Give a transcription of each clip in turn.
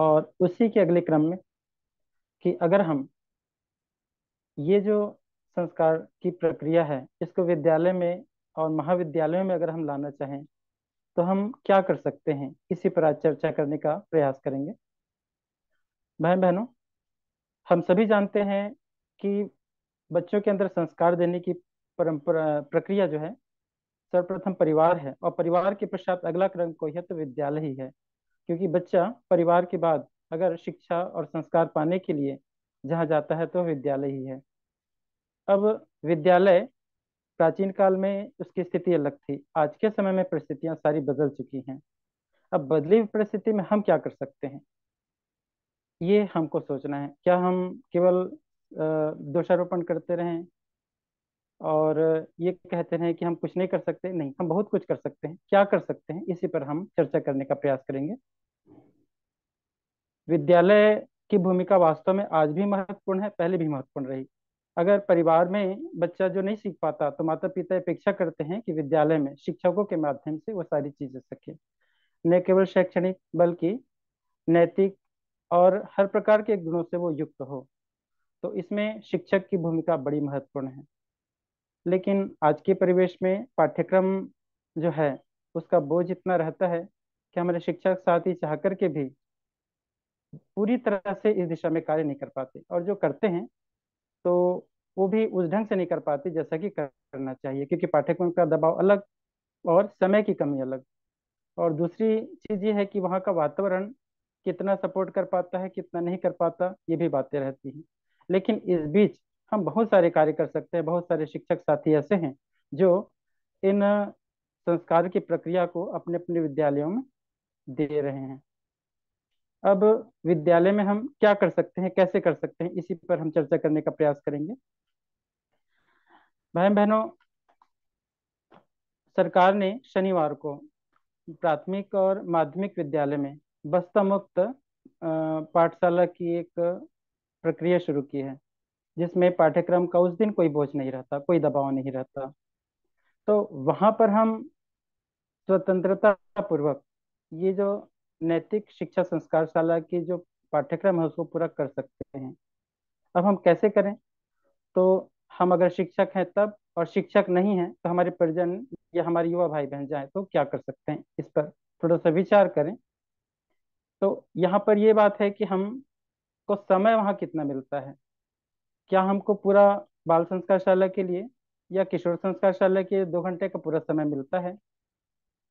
और उसी के अगले क्रम में कि अगर हम ये जो संस्कार की प्रक्रिया है इसको विद्यालय में और महाविद्यालयों में अगर हम लाना चाहें तो हम क्या कर सकते हैं, इसी पर आज चर्चा करने का प्रयास करेंगे। भाई बहनों, हम सभी जानते हैं कि बच्चों के अंदर संस्कार देने की परंपरा प्रक्रिया जो है सर्वप्रथम परिवार है, और परिवार के पश्चात अगला क्रम कोई है तो विद्यालय ही है। क्योंकि बच्चा परिवार के बाद अगर शिक्षा और संस्कार पाने के लिए जहाँ जाता है तो विद्यालय ही है। अब विद्यालय प्राचीन काल में उसकी स्थिति अलग थी, आज के समय में परिस्थितियां सारी बदल चुकी हैं। अब बदली हुई परिस्थिति में हम क्या कर सकते हैं, ये हमको सोचना है। क्या हम केवल दोषारोपण करते रहें और ये कहते हैं कि हम कुछ नहीं कर सकते? नहीं, हम बहुत कुछ कर सकते हैं। क्या कर सकते हैं, इसी पर हम चर्चा करने का प्रयास करेंगे। विद्यालय की भूमिका वास्तव में आज भी महत्वपूर्ण है, पहले भी महत्वपूर्ण रही। अगर परिवार में बच्चा जो नहीं सीख पाता तो माता पिता अपेक्षा करते हैं कि विद्यालय में शिक्षकों के माध्यम से वो सारी चीजें सीखे, न केवल शैक्षणिक बल्कि नैतिक और हर प्रकार के गुणों से वो युक्त हो। तो इसमें शिक्षक की भूमिका बड़ी महत्वपूर्ण है। लेकिन आज के परिवेश में पाठ्यक्रम जो है उसका बोझ इतना रहता है कि हमारे शिक्षक साथ ही चाह करके भी पूरी तरह से इस दिशा में कार्य नहीं कर पाते, और जो करते हैं तो वो भी उस ढंग से नहीं कर पाते जैसा कि करना चाहिए, क्योंकि पाठ्यक्रम का दबाव अलग और समय की कमी अलग। और दूसरी चीज ये है कि वहाँ का वातावरण कितना सपोर्ट कर पाता है कितना नहीं कर पाता, ये भी बातें रहती हैं। लेकिन इस बीच हम बहुत सारे कार्य कर सकते हैं। बहुत सारे शिक्षक साथी ऐसे हैं जो इन संस्कार की प्रक्रिया को अपने अपने विद्यालयों में दे रहे हैं। अब विद्यालय में हम क्या कर सकते हैं, कैसे कर सकते हैं, इसी पर हम चर्चा करने का प्रयास करेंगे। भाई बहनों, सरकार ने शनिवार को प्राथमिक और माध्यमिक विद्यालय में बस्ता मुक्त पाठशाला की एक प्रक्रिया शुरू की है, जिसमें पाठ्यक्रम का उस दिन कोई बोझ नहीं रहता, कोई दबाव नहीं रहता। तो वहां पर हम स्वतंत्रता पूर्वक ये जो नैतिक शिक्षा संस्कारशाला की जो पाठ्यक्रम है उसको पूरा कर सकते हैं। अब हम कैसे करें? तो हम अगर शिक्षक हैं तब, और शिक्षक नहीं हैं तो हमारे परिजन या हमारे युवा भाई बहन जाए तो क्या कर सकते हैं, इस पर थोड़ा सा विचार करें। तो यहाँ पर ये बात है कि हमको समय वहाँ कितना मिलता है। क्या हमको पूरा बाल संस्कारशाला के लिए या किशोर संस्कारशाला के लिए 2 घंटे का पूरा समय मिलता है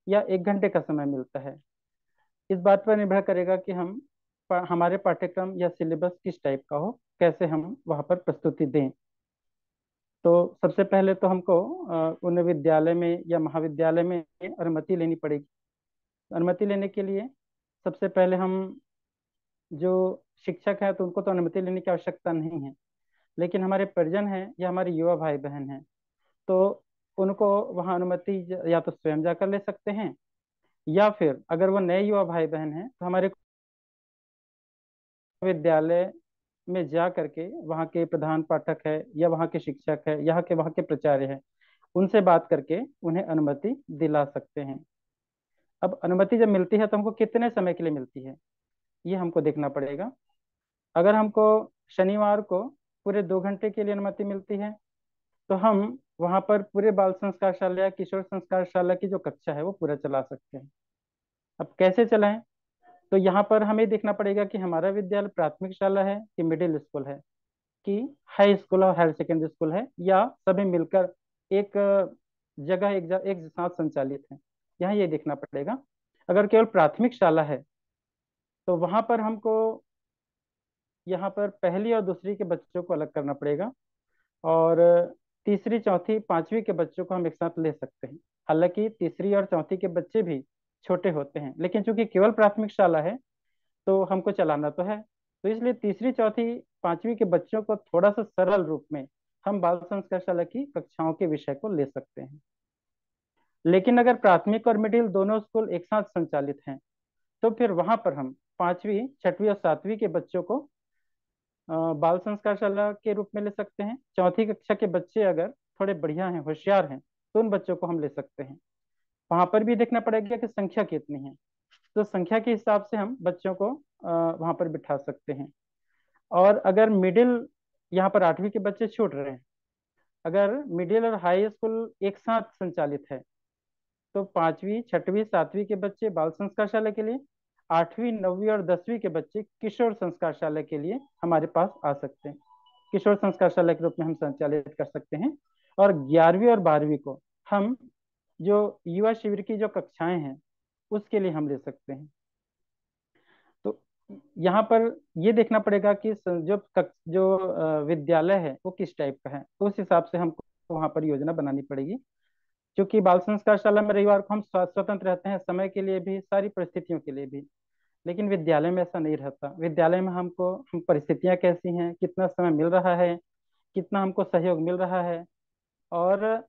या 1 घंटे का समय मिलता है? इस बात पर निर्भर करेगा कि हम हमारे पाठ्यक्रम या सिलेबस किस टाइप का हो, कैसे हम वहाँ पर प्रस्तुति दें। तो सबसे पहले तो हमको उन विद्यालय में या महाविद्यालय में अनुमति लेनी पड़ेगी। अनुमति लेने के लिए सबसे पहले हम जो शिक्षक हैं तो उनको तो अनुमति लेने की आवश्यकता नहीं है, लेकिन हमारे परिजन हैं या हमारे युवा भाई बहन हैं तो उनको वहाँ अनुमति या तो स्वयं जाकर ले सकते हैं, या फिर अगर वो नए युवा भाई बहन हैं तो हमारे विद्यालय में जा करके वहाँ के प्रधान पाठक है या वहाँ के शिक्षक है, यहाँ के वहाँ के प्राचार्य है, उनसे बात करके उन्हें अनुमति दिला सकते हैं। अब अनुमति जब मिलती है तो हमको कितने समय के लिए मिलती है, ये हमको देखना पड़ेगा। अगर हमको शनिवार को पूरे 2 घंटे के लिए अनुमति मिलती है तो हम वहाँ पर पूरे बाल संस्कारशाला या किशोर संस्कारशाला की जो कक्षा है वो पूरा चला सकते हैं। अब कैसे चलाएं? तो यहाँ पर हमें देखना पड़ेगा कि हमारा विद्यालय प्राथमिक शाला है कि मिडिल स्कूल है कि हाई स्कूल और हायर सेकेंडरी स्कूल है, या सभी मिलकर एक जगह एक साथ संचालित है, यहाँ ये देखना पड़ेगा। अगर केवल प्राथमिक शाला है तो वहां पर हमको यहाँ पर पहली और दूसरी के बच्चों को अलग करना पड़ेगा, और तीसरी चौथी पांचवी के बच्चों को हम एक साथ ले सकते हैं। हालांकि तीसरी और चौथी के बच्चे भी छोटे होते हैं, लेकिन चूंकि केवल प्राथमिक शाला है तो हमको चलाना तो है। तो इसलिए तीसरी चौथी पांचवी के बच्चों को थोड़ा सा सरल रूप में हम बाल संस्कारशाला की कक्षाओं के विषय को ले सकते हैं। लेकिन अगर प्राथमिक और मिडिल दोनों स्कूल एक साथ संचालित हैं तो फिर वहां पर हम पांचवी छठवीं और सातवीं के बच्चों को बाल संस्कारशाला के रूप में ले सकते हैं। चौथी कक्षा के बच्चे अगर थोड़े बढ़िया हैं, होशियार हैं, तो उन बच्चों को हम ले सकते हैं। वहां पर भी देखना पड़ेगा कि संख्या कितनी है, तो संख्या के हिसाब से हम बच्चों को वहाँ पर बिठा सकते हैं। और अगर मिडिल, यहाँ पर 8वीं के बच्चे छूट रहे हैं, अगर मिडिल और हाई स्कूल एक साथ संचालित है तो 5वीं 6वीं 7वीं के बच्चे बाल संस्कारशाला के लिए, 8वीं 9वीं और 10वीं के बच्चे किशोर संस्कारशाला के लिए हमारे पास आ सकते हैं। किशोर संस्कारशाला के रूप में हम संचालित कर सकते हैं। और 11वीं और 12वीं को हम जो युवा शिविर की जो कक्षाएं हैं उसके लिए हम ले सकते हैं। तो यहाँ पर ये देखना पड़ेगा कि विद्यालय है वो किस टाइप का है, तो उस हिसाब से हमको वहाँ पर योजना बनानी पड़ेगी। क्योंकि बाल संस्कारशाला में रविवार को हम स्वतंत्र रहते हैं, समय के लिए भी, सारी परिस्थितियों के लिए भी। लेकिन विद्यालय में ऐसा नहीं रहता। विद्यालय में हमको, हम परिस्थितियां कैसी हैं, कितना समय मिल रहा है, कितना हमको सहयोग मिल रहा है, और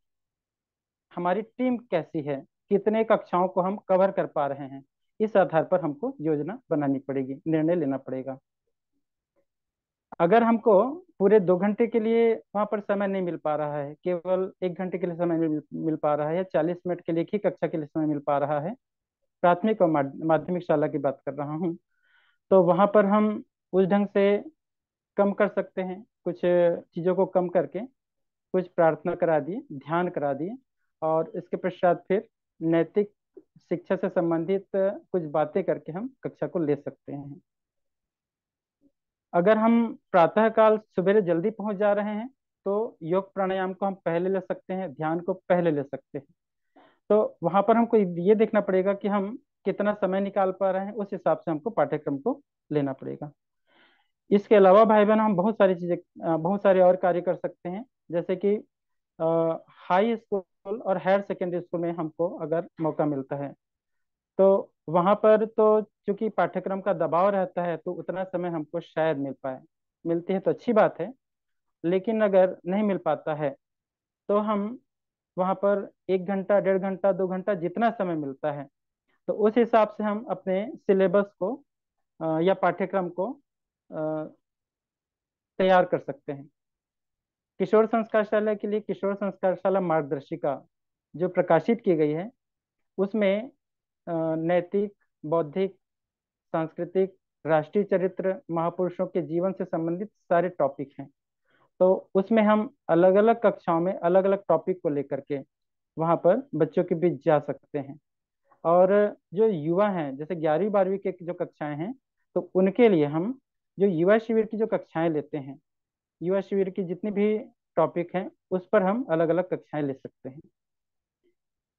हमारी टीम कैसी है, कितने कक्षाओं को हम कवर कर पा रहे हैं, इस आधार पर हमको योजना बनानी पड़ेगी, निर्णय लेना पड़ेगा। अगर हमको पूरे 2 घंटे के लिए वहां पर समय नहीं मिल पा रहा है, केवल 1 घंटे के लिए समय नहीं मिल पा रहा है, या 40 मिनट के लिए एक ही कक्षा के लिए समय मिल पा रहा है, प्राथमिक और माध्यमिक शाला की बात कर रहा हूँ, तो वहां पर हम उस ढंग से कम कर सकते हैं। कुछ चीजों को कम करके कुछ प्रार्थना करा दिए, ध्यान करा दिए, और इसके पश्चात फिर नैतिक शिक्षा से संबंधित कुछ बातें करके हम कक्षा को ले सकते हैं। अगर हम प्रातःकाल सवेरे जल्दी पहुंच जा रहे हैं तो योग प्राणायाम को हम पहले ले सकते हैं, ध्यान को पहले ले सकते हैं। तो वहां पर हमको ये देखना पड़ेगा कि हम कितना समय निकाल पा रहे हैं, उस हिसाब से हमको पाठ्यक्रम को लेना पड़ेगा। इसके अलावा भाई बहन, हम बहुत सारी चीजें, बहुत सारे और कार्य कर सकते हैं। जैसे कि हाई स्कूल और हायर सेकेंडरी स्कूल में हमको अगर मौका मिलता है तो वहां पर तो चूंकि पाठ्यक्रम का दबाव रहता है तो उतना समय हमको शायद मिल पाए। मिलती है तो अच्छी बात है, लेकिन अगर नहीं मिल पाता है तो हम वहां पर 1 घंटा 1.5 घंटा 2 घंटा जितना समय मिलता है, तो उस हिसाब से हम अपने सिलेबस को या पाठ्यक्रम को तैयार कर सकते हैं। किशोर संस्कारशाला के लिए किशोर संस्कारशाला मार्गदर्शिका जो प्रकाशित की गई है, उसमें नैतिक, बौद्धिक, सांस्कृतिक, राष्ट्रीय चरित्र, महापुरुषों के जीवन से संबंधित सारे टॉपिक हैं। तो उसमें हम अलग अलग कक्षाओं में अलग अलग टॉपिक को लेकर के वहाँ पर बच्चों के बीच जा सकते हैं। और जो युवा हैं, जैसे 11वीं 12वीं के जो कक्षाएं हैं, तो उनके लिए हम जो युवा शिविर की जो कक्षाएं लेते हैं, युवा शिविर की जितनी भी टॉपिक हैं उस पर हम अलग अलग कक्षाएं ले सकते हैं।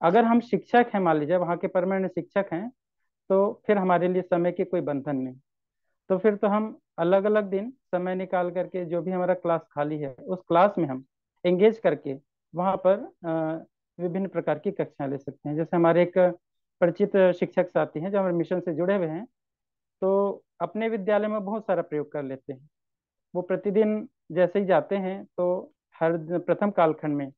अगर हम शिक्षक हैं, मान लीजिए वहाँ के परमानेंट शिक्षक हैं, तो फिर हमारे लिए समय के कोई बंधन नहीं। तो फिर तो हम अलग अलग दिन समय निकाल करके जो भी हमारा क्लास खाली है उस क्लास में हम एंगेज करके वहाँ पर विभिन्न प्रकार की कक्षाएं ले सकते हैं। जैसे हमारे एक परिचित शिक्षक साथी हैं जो हमारे मिशन से जुड़े हुए हैं, तो अपने विद्यालय में बहुत सारा प्रयोग कर लेते हैं। वो प्रतिदिन जैसे ही जाते हैं तो हर प्रथम कालखंड में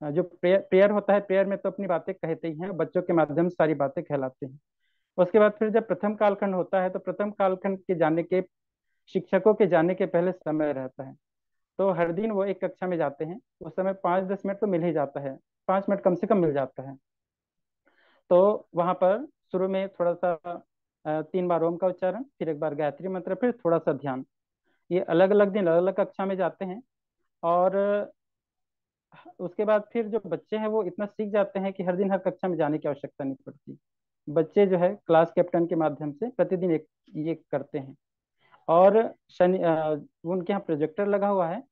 जो प्रेयर प्रेयर होता है, प्रेयर में तो अपनी बातें कहते ही हैं, बच्चों के माध्यम से सारी बातें कहलाते हैं। उसके बाद फिर जब प्रथम कालखंड होता है तो प्रथम कालखंड के जाने के, शिक्षकों के जाने के पहले समय रहता है। तो हर दिन वो एक कक्षा में जाते हैं, उस समय 5-10 मिनट तो मिल ही जाता है, 5 मिनट कम से कम मिल जाता है। तो वहां पर शुरू में थोड़ा सा 3 बार ओम का उच्चारण, फिर 1 बार गायत्री मंत्र, फिर थोड़ा सा ध्यान। ये अलग अलग दिन अलग अलग कक्षा में जाते हैं। और उसके बाद फिर जो बच्चे हैं वो इतना सीख जाते हैं कि हर दिन हर कक्षा में जाने की आवश्यकता नहीं पड़ती। बच्चे जो है क्लास कैप्टन के माध्यम से प्रतिदिन एक ये करते हैं। और उनके यहाँ प्रोजेक्टर लगा हुआ है।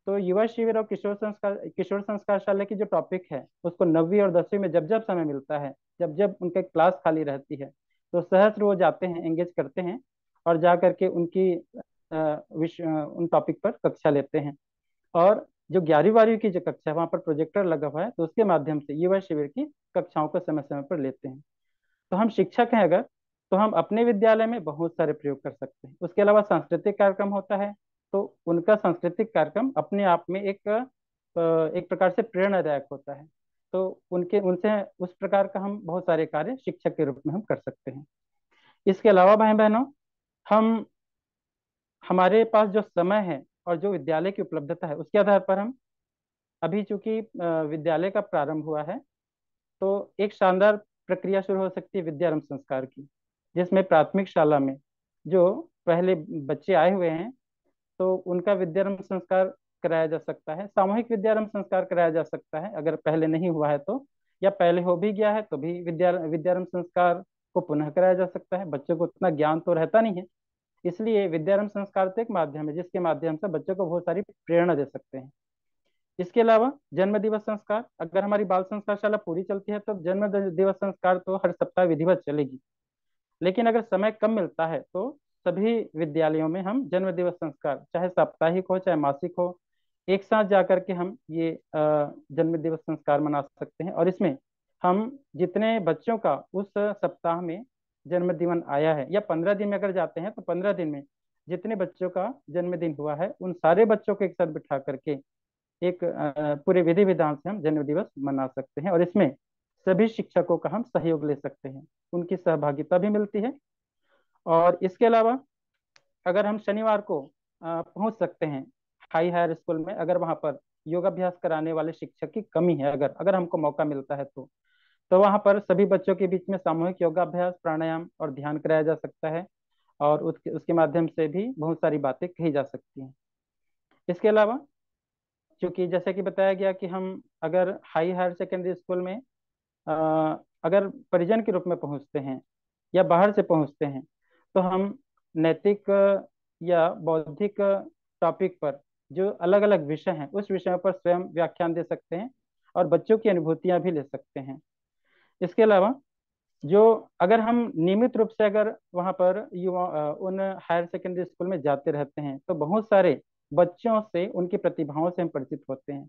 तो युवा शिविर और किशोर संस्कारशाला की जो टॉपिक है उसको 9वीं और 10वीं में जब जब समय मिलता है, जब जब उनके क्लास खाली रहती है, तो सहस्र वो जाते हैं, एंगेज करते हैं, और जा करके उनकी उन टॉपिक पर कक्षा लेते हैं। और जो 11वीं 12वीं की जो कक्षा है वहाँ पर प्रोजेक्टर लगा हुआ है, तो उसके माध्यम से युवा शिविर की कक्षाओं को समय समय पर लेते हैं। तो हम शिक्षक हैं अगर, तो हम अपने विद्यालय में बहुत सारे प्रयोग कर सकते हैं। उसके अलावा सांस्कृतिक कार्यक्रम होता है, तो उनका सांस्कृतिक कार्यक्रम अपने आप में एक प्रकार से प्रेरणादायक होता है। तो उनके उनसे उस प्रकार का हम बहुत सारे कार्य शिक्षक के रूप में हम कर सकते हैं। इसके अलावा भाई बहनों, हम हमारे पास जो समय है और जो विद्यालय की उपलब्धता है उसके आधार पर हम, अभी चूंकि विद्यालय का प्रारंभ हुआ है, तो एक शानदार प्रक्रिया शुरू हो सकती है विद्यारंभ संस्कार की, जिसमें प्राथमिक शाला में जो पहले बच्चे आए हुए हैं, तो उनका विद्यारंभ संस्कार कराया जा सकता है, सामूहिक विद्यारंभ संस्कार कराया जा सकता है अगर पहले नहीं हुआ है तो, या पहले हो भी गया है तो भी विद्यारंभ संस्कार को पुनः कराया जा सकता है। बच्चों को उतना ज्ञान तो रहता नहीं है, इसलिए विद्यारंभ संस्कार तो एक माध्यम है जिसके माध्यम से बच्चों को बहुत सारी प्रेरणा दे सकते हैं। इसके अलावा जन्म दिवस संस्कार, अगर हमारी बाल संस्कारशाला पूरी चलती है तो जन्म दिवस संस्कार तो हर सप्ताह विधिवत चलेगी। लेकिन अगर समय कम मिलता है तो सभी विद्यालयों में हम जन्म दिवस संस्कार, चाहे साप्ताहिक हो चाहे मासिक हो, एक साथ जाकर के हम ये जन्म दिवस संस्कार मना सकते हैं। और इसमें हम जितने बच्चों का उस सप्ताह में जन्मदिन आया है, या 15 दिन में अगर जाते हैं तो 15 दिन में जितने बच्चों का जन्मदिन हुआ है उन सारे बच्चों को एक साथ बिठा करके एक पूरे विधि विधान से हम जन्म दिवस मना सकते हैं। और इसमें सभी शिक्षकों का हम सहयोग ले सकते हैं, उनकी सहभागिता भी मिलती है। और इसके अलावा अगर हम शनिवार को पहुंच सकते हैं हाई हायर स्कूल में, अगर वहां पर योगाभ्यास कराने वाले शिक्षक की कमी है, अगर अगर हमको मौका मिलता है तो वहां पर सभी बच्चों के बीच में सामूहिक योगाभ्यास, प्राणायाम और ध्यान कराया जा सकता है, और उसके उसके माध्यम से भी बहुत सारी बातें कही जा सकती हैं। इसके अलावा क्योंकि जैसे कि बताया गया कि हम अगर हाई हायर सेकेंडरी स्कूल में अगर परिजन के रूप में पहुंचते हैं या बाहर से पहुंचते हैं, तो हम नैतिक या बौद्धिक टॉपिक पर जो अलग अलग विषय हैं उस विषयों पर स्वयं व्याख्यान दे सकते हैं और बच्चों की अनुभूतियां भी ले सकते हैं। इसके अलावा जो अगर हम नियमित रूप से अगर वहाँ पर युवा उन हायर सेकेंडरी स्कूल में जाते रहते हैं तो बहुत सारे बच्चों से, उनकी प्रतिभाओं से हम परिचित होते हैं।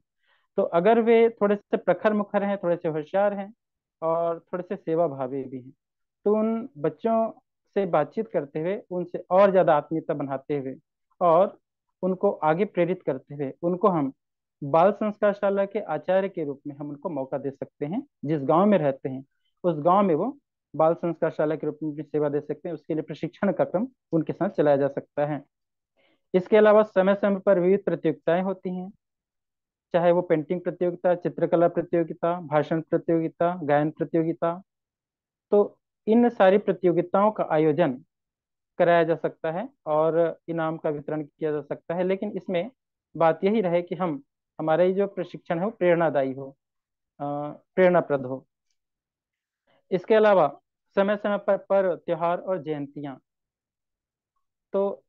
तो अगर वे थोड़े से प्रखर मुखर हैं, थोड़े से होशियार हैं और थोड़े से सेवा भावी भी हैं, तो उन बच्चों से बातचीत करते हुए उनसे और ज्यादा आत्मीयता बनाते हुए और उनको आगे प्रेरित करते हुए उनको हम बाल संस्कारशाला के आचार्य के रूप में हम उनको मौका दे सकते हैं। जिस गांव में रहते हैं उस गांव में वो बाल संस्कारशाला के रूप में भी सेवा दे सकते हैं, उसके लिए प्रशिक्षण का क्रम उनके साथ चलाया जा सकता है। इसके अलावा समय समय पर विविध प्रतियोगिताएं होती हैं, चाहे वो पेंटिंग प्रतियोगिता, चित्रकला प्रतियोगिता, भाषण प्रतियोगिता, गायन प्रतियोगिता। तो इन सारी प्रतियोगिताओं का आयोजन कराया जा सकता है और इनाम का वितरण किया जा सकता है, लेकिन इसमें बात यही रहे कि हम हमारा ये जो प्रशिक्षण है वो प्रेरणादायी हो, प्रेरणाप्रद हो। इसके अलावा समय समय पर त्योहार और जयंतियां, तो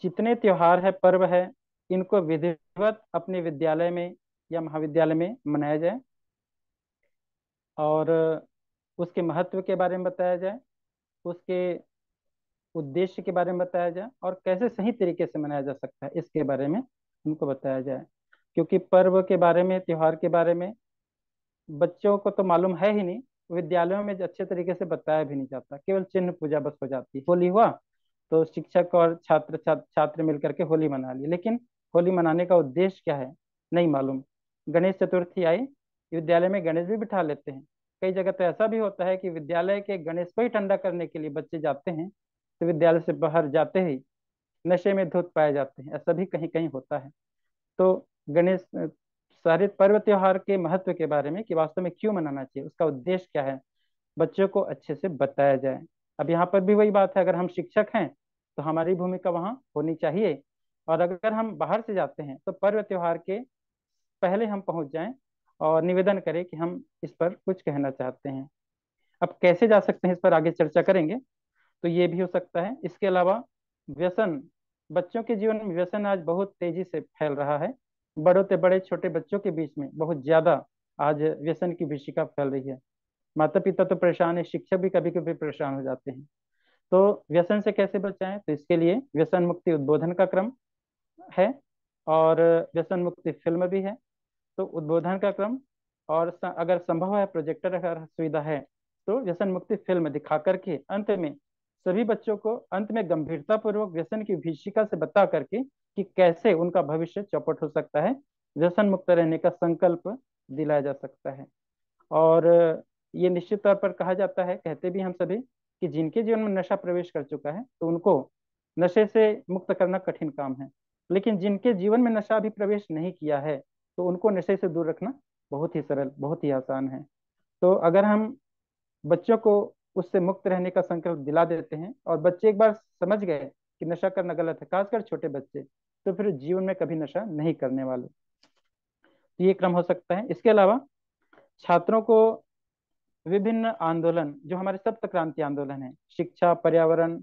जितने त्योहार है, पर्व है, इनको विधिवत अपने विद्यालय में या महाविद्यालय में मनाया जाए और उसके महत्व के बारे में बताया जाए, उसके उद्देश्य के बारे में बताया जाए और कैसे सही तरीके से मनाया जा सकता है इसके बारे में उनको बताया जाए। क्योंकि पर्व के बारे में, त्योहार के बारे में बच्चों को तो मालूम है ही नहीं, विद्यालयों में अच्छे तरीके से बताया भी नहीं जाता, केवल चिन्ह पूजा बस हो जाती है। होली हुआ तो शिक्षक और छात्र मिलकर के होली मना ली, लेकिन होली मनाने का उद्देश्य क्या है नहीं मालूम। गणेश चतुर्थी आई, विद्यालय में गणेश भी बिठा लेते हैं। कई जगह तो ऐसा भी होता है कि विद्यालय के गणेश को ही ठंडा करने के लिए बच्चे जाते हैं, तो विद्यालय से बाहर जाते ही नशे में धुत पाए जाते हैं, ऐसा भी कहीं कहीं होता है। तो गणेश सारे पर्व त्योहार के महत्व के बारे में कि वास्तव में क्यों मनाना चाहिए, उसका उद्देश्य क्या है, बच्चों को अच्छे से बताया जाए। अब यहाँ पर भी वही बात है, अगर हम शिक्षक हैं तो हमारी भूमिका वहाँ होनी चाहिए, और अगर हम बाहर से जाते हैं तो पर्व त्योहार के पहले हम पहुंच जाएं और निवेदन करें कि हम इस पर कुछ कहना चाहते हैं। अब कैसे जा सकते हैं इस पर आगे चर्चा करेंगे। तो ये भी हो सकता है। इसके अलावा व्यसन, बच्चों के जीवन में व्यसन आज बहुत तेजी से फैल रहा है, बड़ों से बड़े छोटे बच्चों के बीच में बहुत ज्यादा आज व्यसन की विशिका फैल रही है। माता पिता तो परेशान है, शिक्षक भी कभी कभी परेशान हो जाते हैं। तो व्यसन से कैसे बचाएं, तो इसके लिए व्यसन मुक्ति उद्बोधन का क्रम है और व्यसन मुक्ति फिल्म भी है। तो उद्बोधन का क्रम और अगर संभव है प्रोजेक्टर अगर सुविधा है तो व्यसन मुक्ति फिल्म दिखा करके अंत में सभी बच्चों को अंत में गंभीरता पूर्वक व्यसन की विभीषिका से बता करके कि कैसे उनका भविष्य चौपट हो सकता है, व्यसन मुक्त रहने का संकल्प दिलाया जा सकता है। और ये निश्चित तौर पर कहा जाता है, कहते भी हम सभी, कि जिनके जीवन में नशा प्रवेश कर चुका है तो उनको नशे से मुक्त करना कठिन काम है, लेकिन जिनके जीवन में नशा अभी प्रवेश नहीं किया है तो उनको नशे से दूर रखना बहुत ही सरल, बहुत ही आसान है। तो अगर हम बच्चों को उससे मुक्त रहने का संकल्प दिला देते हैं, और बच्चे एक बार समझ गए कि नशा करना गलत है, खासकर छोटे बच्चे, तो फिर जीवन में कभी नशा नहीं करने वाले। तो ये क्रम हो सकता है। इसके अलावा छात्रों को विभिन्न आंदोलन, जो हमारे सप्त क्रांति आंदोलन है, शिक्षा, पर्यावरण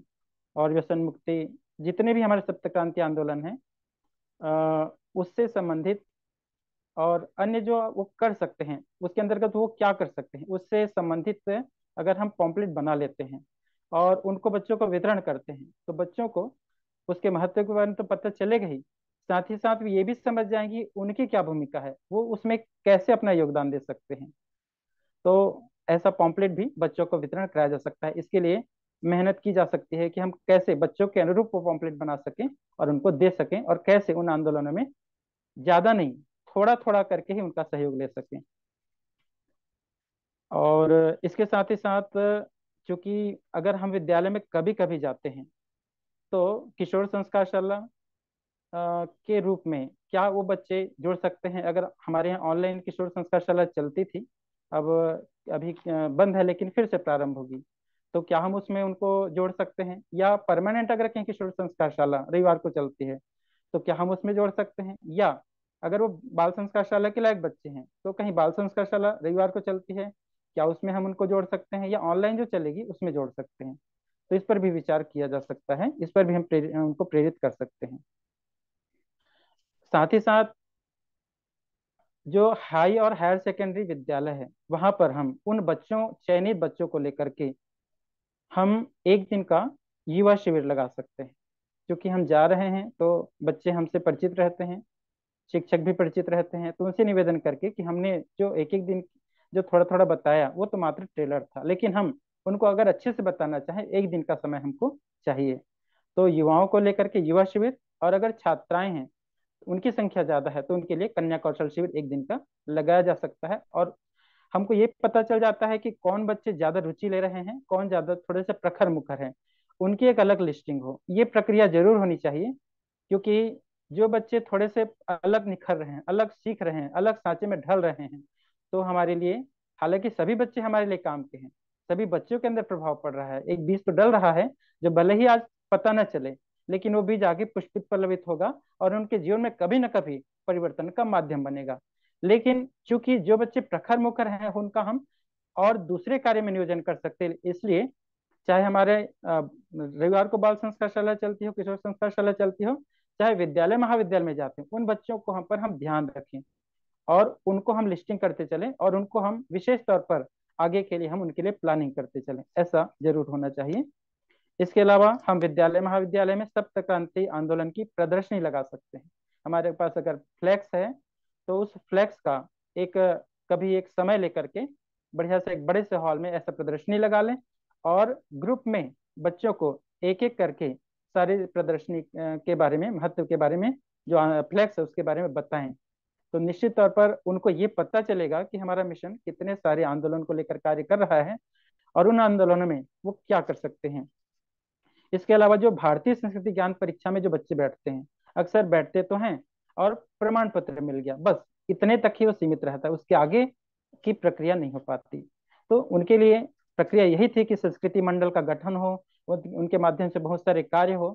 और व्यसन मुक्ति, जितने भी हमारे सप्त क्रांति आंदोलन है, उससे संबंधित और अन्य जो वो कर सकते हैं, उसके अंतर्गत वो क्या कर सकते हैं, उससे संबंधित अगर हम पॉम्पलेट बना लेते हैं और उनको बच्चों को वितरण करते हैं, तो बच्चों को उसके महत्व के बारे में तो पता चलेगा ही, साथ ही साथ ये भी समझ जाएंगे उनकी क्या भूमिका है, वो उसमें कैसे अपना योगदान दे सकते हैं। तो ऐसा पॉम्पलेट भी बच्चों को वितरण कराया जा सकता है। इसके लिए मेहनत की जा सकती है कि हम कैसे बच्चों के अनुरूप वो पॉम्पलेट बना सकें और उनको दे सकें, और कैसे उन आंदोलनों में ज्यादा नहीं, थोड़ा थोड़ा करके ही उनका सहयोग ले सकें। और इसके साथ ही साथ, चूंकि अगर हम विद्यालय में कभी कभी जाते हैं, तो किशोर संस्कारशाला के रूप में क्या वो बच्चे जुड़ सकते हैं। अगर हमारे यहाँ ऑनलाइन किशोर संस्कारशाला चलती थी, अब अभी बंद है, लेकिन फिर से प्रारंभ होगी, तो क्या हम उसमें उनको जोड़ सकते हैं, या परमानेंट अगर कहीं किशोर संस्कारशाला रविवार को चलती है, तो क्या हम उसमें जोड़ सकते हैं, या अगर वो बाल संस्कारशाला के लायक बच्चे हैं तो कहीं बाल संस्कारशाला रविवार को चलती है, क्या उसमें हम उनको जोड़ सकते हैं, या ऑनलाइन जो चलेगी उसमें जोड़ सकते हैं। तो इस पर भी विचार किया जा सकता है, इस पर भी हम उनको प्रेरित कर सकते हैं। साथ ही साथ जो हाई और हायर सेकेंडरी विद्यालय है, वहां पर हम उन बच्चों, चयनित बच्चों को लेकर के हम एक दिन का युवा शिविर लगा सकते हैं। क्योंकि हम जा रहे हैं तो बच्चे हमसे परिचित रहते हैं, शिक्षक भी परिचित रहते हैं, तो उनसे निवेदन करके कि हमने जो एक एक दिन जो थोड़ा थोड़ा बताया वो तो मात्र ट्रेलर था, लेकिन हम उनको अगर अच्छे से बताना चाहें, एक दिन का समय हमको चाहिए। तो युवाओं को लेकर के युवा शिविर, और अगर छात्राएं हैं, उनकी संख्या ज्यादा है, तो उनके लिए कन्या कौशल शिविर एक दिन का लगाया जा सकता है। और हमको ये पता चल जाता है कि कौन बच्चे ज्यादा रुचि ले रहे हैं, कौन ज्यादा थोड़े से प्रखर मुखर हैं, उनकी एक अलग लिस्टिंग हो। ये प्रक्रिया जरूर होनी चाहिए, क्योंकि जो बच्चे थोड़े से अलग निखर रहे हैं, अलग सीख रहे हैं, अलग सांचे में ढल रहे हैं, तो हमारे लिए, हालांकि सभी बच्चे हमारे लिए काम के हैं, सभी बच्चों के अंदर प्रभाव पड़ रहा है, एक बीज तो डल रहा है, जो भले ही आज पता न चले, लेकिन वो बीज आगे पुष्पित पल्लवित होगा और उनके जीवन में कभी न कभी परिवर्तन का माध्यम बनेगा। लेकिन चूंकि जो बच्चे प्रखर मुखर हैं, उनका हम और दूसरे कार्य में नियोजन कर सकते हैं, इसलिए चाहे हमारे रविवार को बाल संस्कारशाला चलती हो, किशोर संस्कारशाला चलती हो, चाहे विद्यालय महाविद्यालय में जाते हो, उन बच्चों को हम पर हम ध्यान रखें और उनको हम लिस्टिंग करते चलें, और उनको हम विशेष तौर पर आगे के लिए हम उनके लिए प्लानिंग करते चलें, ऐसा जरूर होना चाहिए। इसके अलावा हम विद्यालय महाविद्यालय में सप्त क्रांति आंदोलन की प्रदर्शनी लगा सकते हैं। हमारे पास अगर फ्लैक्स है, तो उस फ्लैक्स का एक कभी एक समय लेकर के बढ़िया से एक बड़े से हॉल में ऐसा प्रदर्शनी लगा लें, और ग्रुप में बच्चों को एक एक करके सारी प्रदर्शनी के बारे में, महत्व के बारे में, जो फ्लैक्स है उसके बारे में बताएं। तो निश्चित तौर पर उनको ये पता चलेगा कि हमारा मिशन कितने सारे आंदोलन को लेकर कार्य कर रहा है, और उन आंदोलनों में वो क्या कर सकते हैं। इसके अलावा जो भारतीय संस्कृति ज्ञान परीक्षा में जो बच्चे बैठते हैं, अक्सर बैठते तो हैं और प्रमाण पत्र मिल गया, बस इतने तक ही वो सीमित रहता है, उसके आगे की प्रक्रिया नहीं हो पाती। तो उनके लिए प्रक्रिया यही थी कि संस्कृति मंडल का गठन हो, उनके माध्यम से बहुत सारे कार्य हो।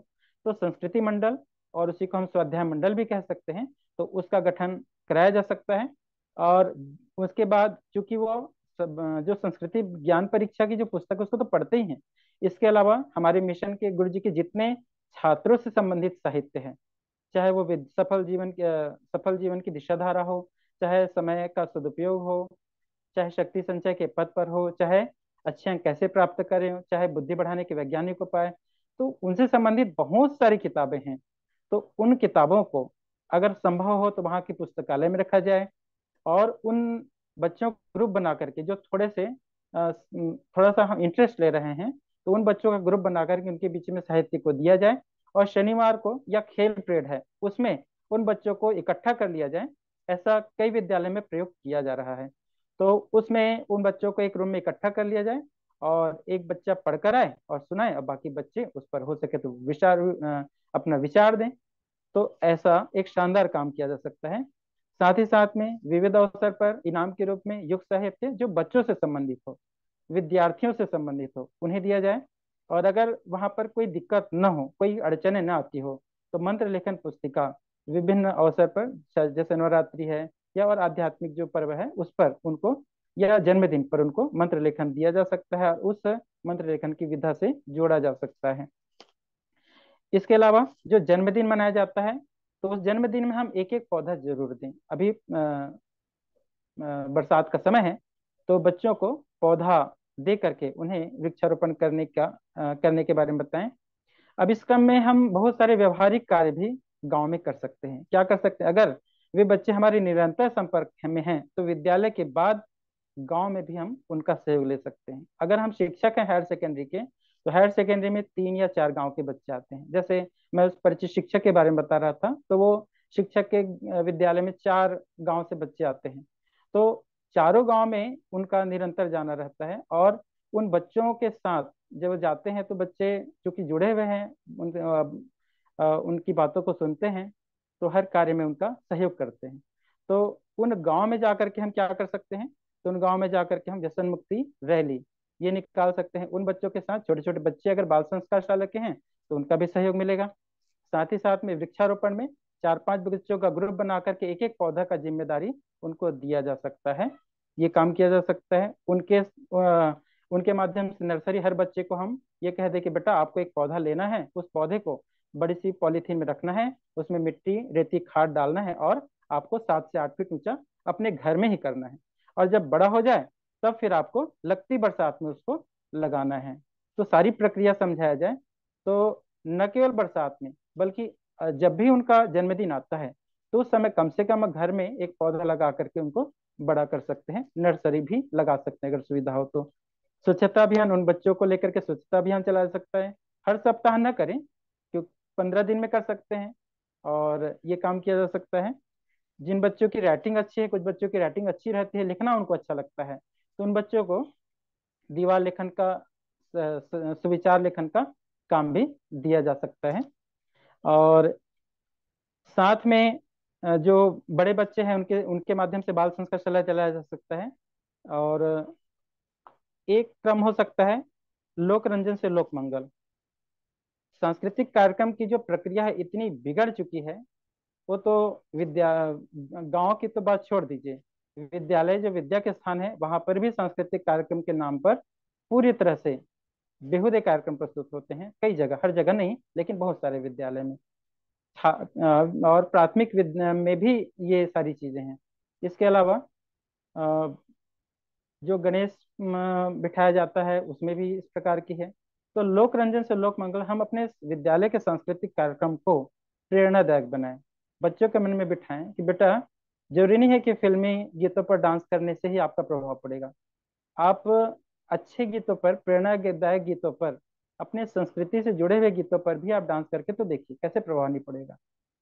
तो संस्कृति मंडल, और उसी को हम स्वाध्याय मंडल भी कह सकते हैं, तो उसका गठन कराया जा सकता है। और उसके बाद चूंकि वो जो संस्कृति ज्ञान परीक्षा की जो पुस्तक है उसको तो पढ़ते ही हैं, इसके अलावा हमारे मिशन के गुरु जी के जितने छात्रों से संबंधित साहित्य है, चाहे वो सफल जीवन की दिशाधारा हो, चाहे समय का सदुपयोग हो, चाहे शक्ति संचय के पद पर हो, चाहे अच्छे अंक कैसे प्राप्त करें हो, चाहे बुद्धि बढ़ाने के वैज्ञानिक उपाय, तो उनसे संबंधित बहुत सारी किताबें हैं। तो उन किताबों को अगर संभव हो तो वहाँ की पुस्तकालय में रखा जाए, और उन बच्चों को ग्रुप बना करके जो थोड़े से थोड़ा सा हम इंटरेस्ट ले रहे हैं, तो उन बच्चों का ग्रुप बना करके उनके बीच में साहित्य को दिया जाए, और शनिवार को या खेल पीरियड है उसमें उन बच्चों को इकट्ठा कर लिया जाए। ऐसा कई विद्यालय में प्रयोग किया जा रहा है। तो उसमें उन बच्चों को एक रूम में इकट्ठा कर लिया जाए, और एक बच्चा पढ़कर आए और सुनाए, और बाकी बच्चे उस पर हो सके तो अपना विचार दें। तो ऐसा एक शानदार काम किया जा सकता है। साथ ही साथ में विविध अवसर पर इनाम के रूप में युग साहित्य जो बच्चों से संबंधित हो, विद्यार्थियों से संबंधित हो उन्हें दिया जाए। और अगर वहां पर कोई दिक्कत न हो, कोई अड़चने न आती हो, तो मंत्र लेखन पुस्तिका विभिन्न अवसर पर, जैसे नवरात्रि है या और आध्यात्मिक जो पर्व है उस पर उनको, या जन्मदिन पर उनको मंत्र लेखन दिया जा सकता है और उस मंत्र लेखन की विधा से जोड़ा जा सकता है। इसके अलावा जो जन्मदिन मनाया जाता है, तो उस जन्मदिन में हम एक एक पौधा जरूर दें। अभी बरसात का समय है, तो बच्चों को पौधा दे करके उन्हें वृक्षारोपण करने के बारे में बताएं। अब इस क्रम में हम बहुत सारे व्यवहारिक कार्य भी गांव में कर सकते हैं। क्या कर सकते हैं? अगर वे बच्चे हमारे निरंतर संपर्क में हैं, तो विद्यालय के बाद गांव में भी हम उनका सहयोग ले सकते हैं। अगर हम शिक्षक हैं हायर सेकेंडरी के, तो हायर सेकेंडरी में 3 या 4 गांव के बच्चे आते हैं। जैसे मैं उस परिचित शिक्षक के बारे में बता रहा था, तो वो शिक्षक के विद्यालय में 4 गांव से बच्चे आते हैं। तो चारों गांव में उनका निरंतर जाना रहता है, और उन बच्चों के साथ जब वो जाते हैं तो बच्चे चूंकि जुड़े हुए हैं, उनकी बातों को सुनते हैं, तो हर कार्य में उनका सहयोग करते हैं। तो उन गांव में जाकर के हम क्या कर सकते हैं? तो उन गांव में जाकर के हम व्यसन मुक्ति रैली ये निकाल सकते हैं। उन बच्चों के साथ, छोटे छोटे बच्चे अगर बाल संस्कार शाला के हैं, तो उनका भी सहयोग मिलेगा। साथ ही साथ में वृक्षारोपण में 4-5 बच्चों का ग्रुप बना करके एक एक पौधा का जिम्मेदारी उनको दिया जा सकता है। ये काम किया जा सकता है। उनके माध्यम से नर्सरी, हर बच्चे को हम ये कह दे कि बेटा आपको एक पौधा लेना है, उस पौधे को बड़ी सी पॉलीथीन में रखना है, उसमें मिट्टी रेती खाद डालना है, और आपको 7 से 8 फीट ऊंचा अपने घर में ही करना है। और जब बड़ा हो जाए, तब फिर आपको लगती बरसात में उसको लगाना है। तो सारी प्रक्रिया समझाया जाए, तो न केवल बरसात में, बल्कि जब भी उनका जन्मदिन आता है, तो उस समय कम से कम घर में एक पौधा लगा करके उनको बड़ा कर सकते हैं। नर्सरी भी लगा सकते हैं अगर सुविधा हो तो। स्वच्छता अभियान, उन बच्चों को लेकर के स्वच्छता अभियान चला सकता है। हर सप्ताह न करें, क्योंकि 15 दिन में कर सकते हैं, और ये काम किया जा सकता है। जिन बच्चों की राइटिंग अच्छी है, कुछ बच्चों की राइटिंग अच्छी रहती है, लिखना उनको अच्छा लगता है, तो उन बच्चों को दीवार लेखन का, सुविचार लेखन का काम भी दिया जा सकता है। और साथ में जो बड़े बच्चे हैं, उनके उनके माध्यम से बाल संस्कार चलाया जा सकता है। और एक क्रम हो सकता है लोक रंजन से लोक मंगल। सांस्कृतिक कार्यक्रम की जो प्रक्रिया है इतनी बिगड़ चुकी है, वो तो विद्या गांव की तो बात छोड़ दीजिए, विद्यालय जो विद्या के स्थान है, वहां पर भी सांस्कृतिक कार्यक्रम के नाम पर पूरी तरह से बेहुदे कार्यक्रम प्रस्तुत होते हैं। कई जगह, हर जगह नहीं लेकिन बहुत सारे विद्यालय में, और प्राथमिक विद्या में भी ये सारी चीजें हैं। इसके अलावा अ, जो गणेश बिठाया जाता है, उसमें भी इस प्रकार की है। तो लोक रंजन से लोक मंगल, हम अपने विद्यालय के सांस्कृतिक कार्यक्रम को प्रेरणादायक बनाएं, बच्चों के मन में बिठाएं कि बेटा, जरूरी नहीं है कि फिल्मी गीतों पर डांस करने से ही आपका प्रभाव पड़ेगा। आप अच्छे गीतों पर, प्रेरणादायक गीतों पर, अपने संस्कृति से जुड़े हुए गीतों पर भी आप डांस करके तो देखिए कैसे प्रभाव नहीं पड़ेगा।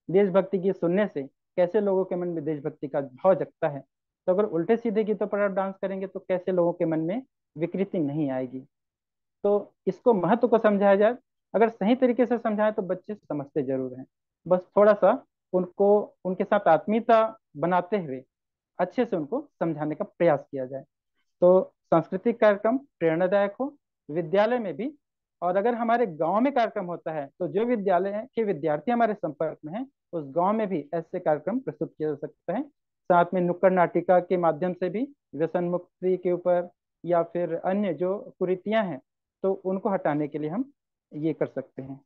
देशभक्ति गीत सुनने से कैसे लोगों के मन में देशभक्ति का भाव जगता है। तो अगर उल्टे सीधे गीतों पर आप डांस करेंगे, तो कैसे लोगों के मन में विकृति नहीं आएगी। तो इसको, महत्व को समझाया जाए, अगर सही तरीके से समझाएं तो बच्चे समझते जरूर हैं। बस थोड़ा सा उनको, उनके साथ आत्मीयता बनाते हुए अच्छे से उनको समझाने का प्रयास किया जाए। तो सांस्कृतिक कार्यक्रम प्रेरणादायक हो विद्यालय में भी। और अगर हमारे गांव में कार्यक्रम होता है, तो जो विद्यालय के विद्यार्थी हमारे संपर्क में हैं, उस गांव में भी ऐसे कार्यक्रम प्रस्तुत किया जा सकता है। साथ में नुक्कड़ नाटिका के माध्यम से भी व्यसन मुक्ति के ऊपर, या फिर अन्य जो कुरीतियां हैं, तो उनको हटाने के लिए हम ये कर सकते हैं।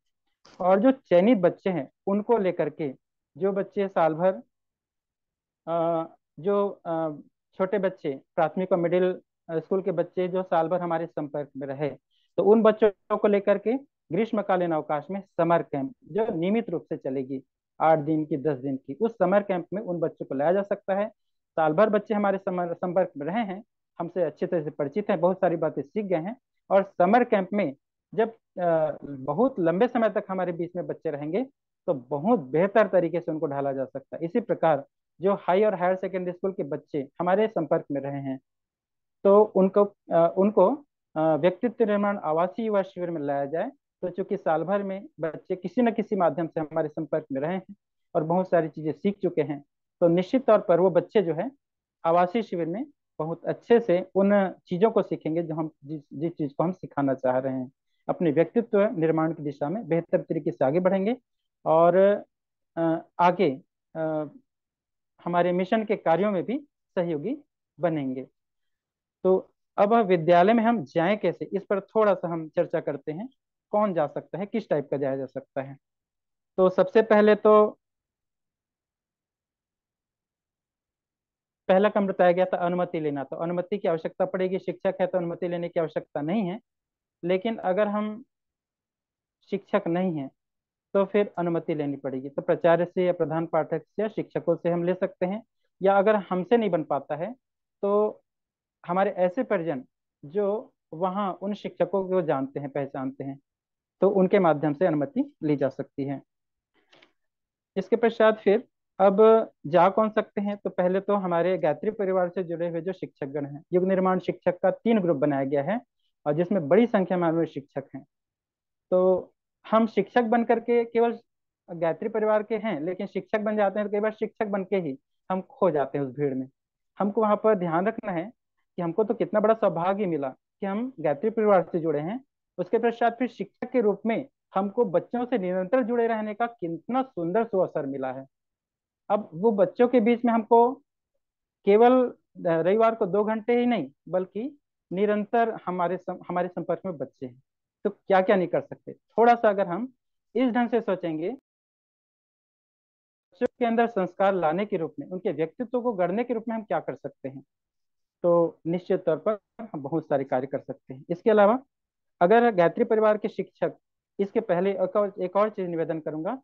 और जो चयनित बच्चे हैं उनको लेकर के, जो बच्चे साल भर, जो छोटे बच्चे, प्राथमिक और मिडिल स्कूल के बच्चे जो साल भर हमारे संपर्क में रहे, तो उन बच्चों को लेकर के ग्रीष्मकालीन अवकाश में समर कैंप जो नियमित रूप से चलेगी, 8 दिन की, 10 दिन की, उस समर कैंप में उन बच्चों को लाया जा सकता है। साल भर बच्चे हमारे संपर्क में रहे हैं, हमसे अच्छी तरह से परिचित हैं, बहुत सारी बातें सीख गए हैं। और समर कैंप में जब बहुत लंबे समय तक हमारे बीच में बच्चे रहेंगे, तो बहुत बेहतर तरीके से उनको ढाला जा सकता है। इसी प्रकार जो हाई और हायर सेकेंडरी स्कूल के बच्चे हमारे संपर्क में रहे हैं, तो उनको व्यक्तित्व निर्माण आवासीय युवा शिविर में लाया जाए। तो चूंकि साल भर में बच्चे किसी न किसी माध्यम से हमारे संपर्क में रहे हैं और बहुत सारी चीजें सीख चुके हैं, तो निश्चित तौर पर वो बच्चे जो है आवासीय शिविर में बहुत अच्छे से उन चीजों को सीखेंगे जो हम जिस जिस चीज को हम सिखाना चाह रहे हैं। अपने व्यक्तित्व निर्माण की दिशा में बेहतर तरीके से आगे बढ़ेंगे और आगे अ, हमारे मिशन के कार्यों में भी सहयोगी बनेंगे। तो अब विद्यालय में हम जाएं कैसे, इस पर थोड़ा सा हम चर्चा करते हैं। कौन जा सकता है, किस टाइप का जाया जा सकता है। तो सबसे पहले तो पहला क्रम बताया गया था अनुमति लेना। तो अनुमति की आवश्यकता पड़ेगी, शिक्षक है तो अनुमति लेने की आवश्यकता नहीं है। लेकिन अगर हम शिक्षक नहीं हैं तो फिर अनुमति लेनी पड़ेगी। तो प्राचार्य से या प्रधान पाठक से या शिक्षकों से हम ले सकते हैं। या अगर हमसे नहीं बन पाता है तो हमारे ऐसे परिजन जो वहाँ उन शिक्षकों को जानते हैं, पहचानते हैं, तो उनके माध्यम से अनुमति ली जा सकती है। इसके पश्चात फिर अब जा कौन सकते हैं। तो पहले तो हमारे गायत्री परिवार से जुड़े हुए जो शिक्षकगण हैं, युग निर्माण शिक्षक का 3 ग्रुप बनाया गया है और जिसमें बड़ी संख्या में हमारे शिक्षक हैं। तो हम शिक्षक बन करके केवल गायत्री परिवार के हैं, लेकिन शिक्षक बन जाते हैं तो कई बार शिक्षक बन के ही हम खो जाते हैं उस भीड़ में। हमको वहां पर ध्यान रखना है कि हमको तो कितना बड़ा सौभाग्य मिला कि हम गायत्री परिवार से जुड़े हैं। उसके पश्चात फिर शिक्षक के रूप में हमको बच्चों से निरंतर जुड़े रहने का कितना सुंदर सुअवसर मिला है। अब वो बच्चों के बीच में हमको केवल रविवार को 2 घंटे ही नहीं, बल्कि निरंतर हमारे संपर्क में बच्चे हैं। तो क्या क्या नहीं कर सकते, थोड़ा सा अगर हम इस ढंग से सोचेंगे, बच्चों के अंदर संस्कार लाने के रूप में, उनके व्यक्तित्व को गढ़ने के रूप में हम क्या कर सकते हैं। तो निश्चित तौर पर हम बहुत सारे कार्य कर सकते हैं। इसके अलावा अगर गायत्री परिवार के शिक्षक, इसके पहले एक और चीज निवेदन करूंगा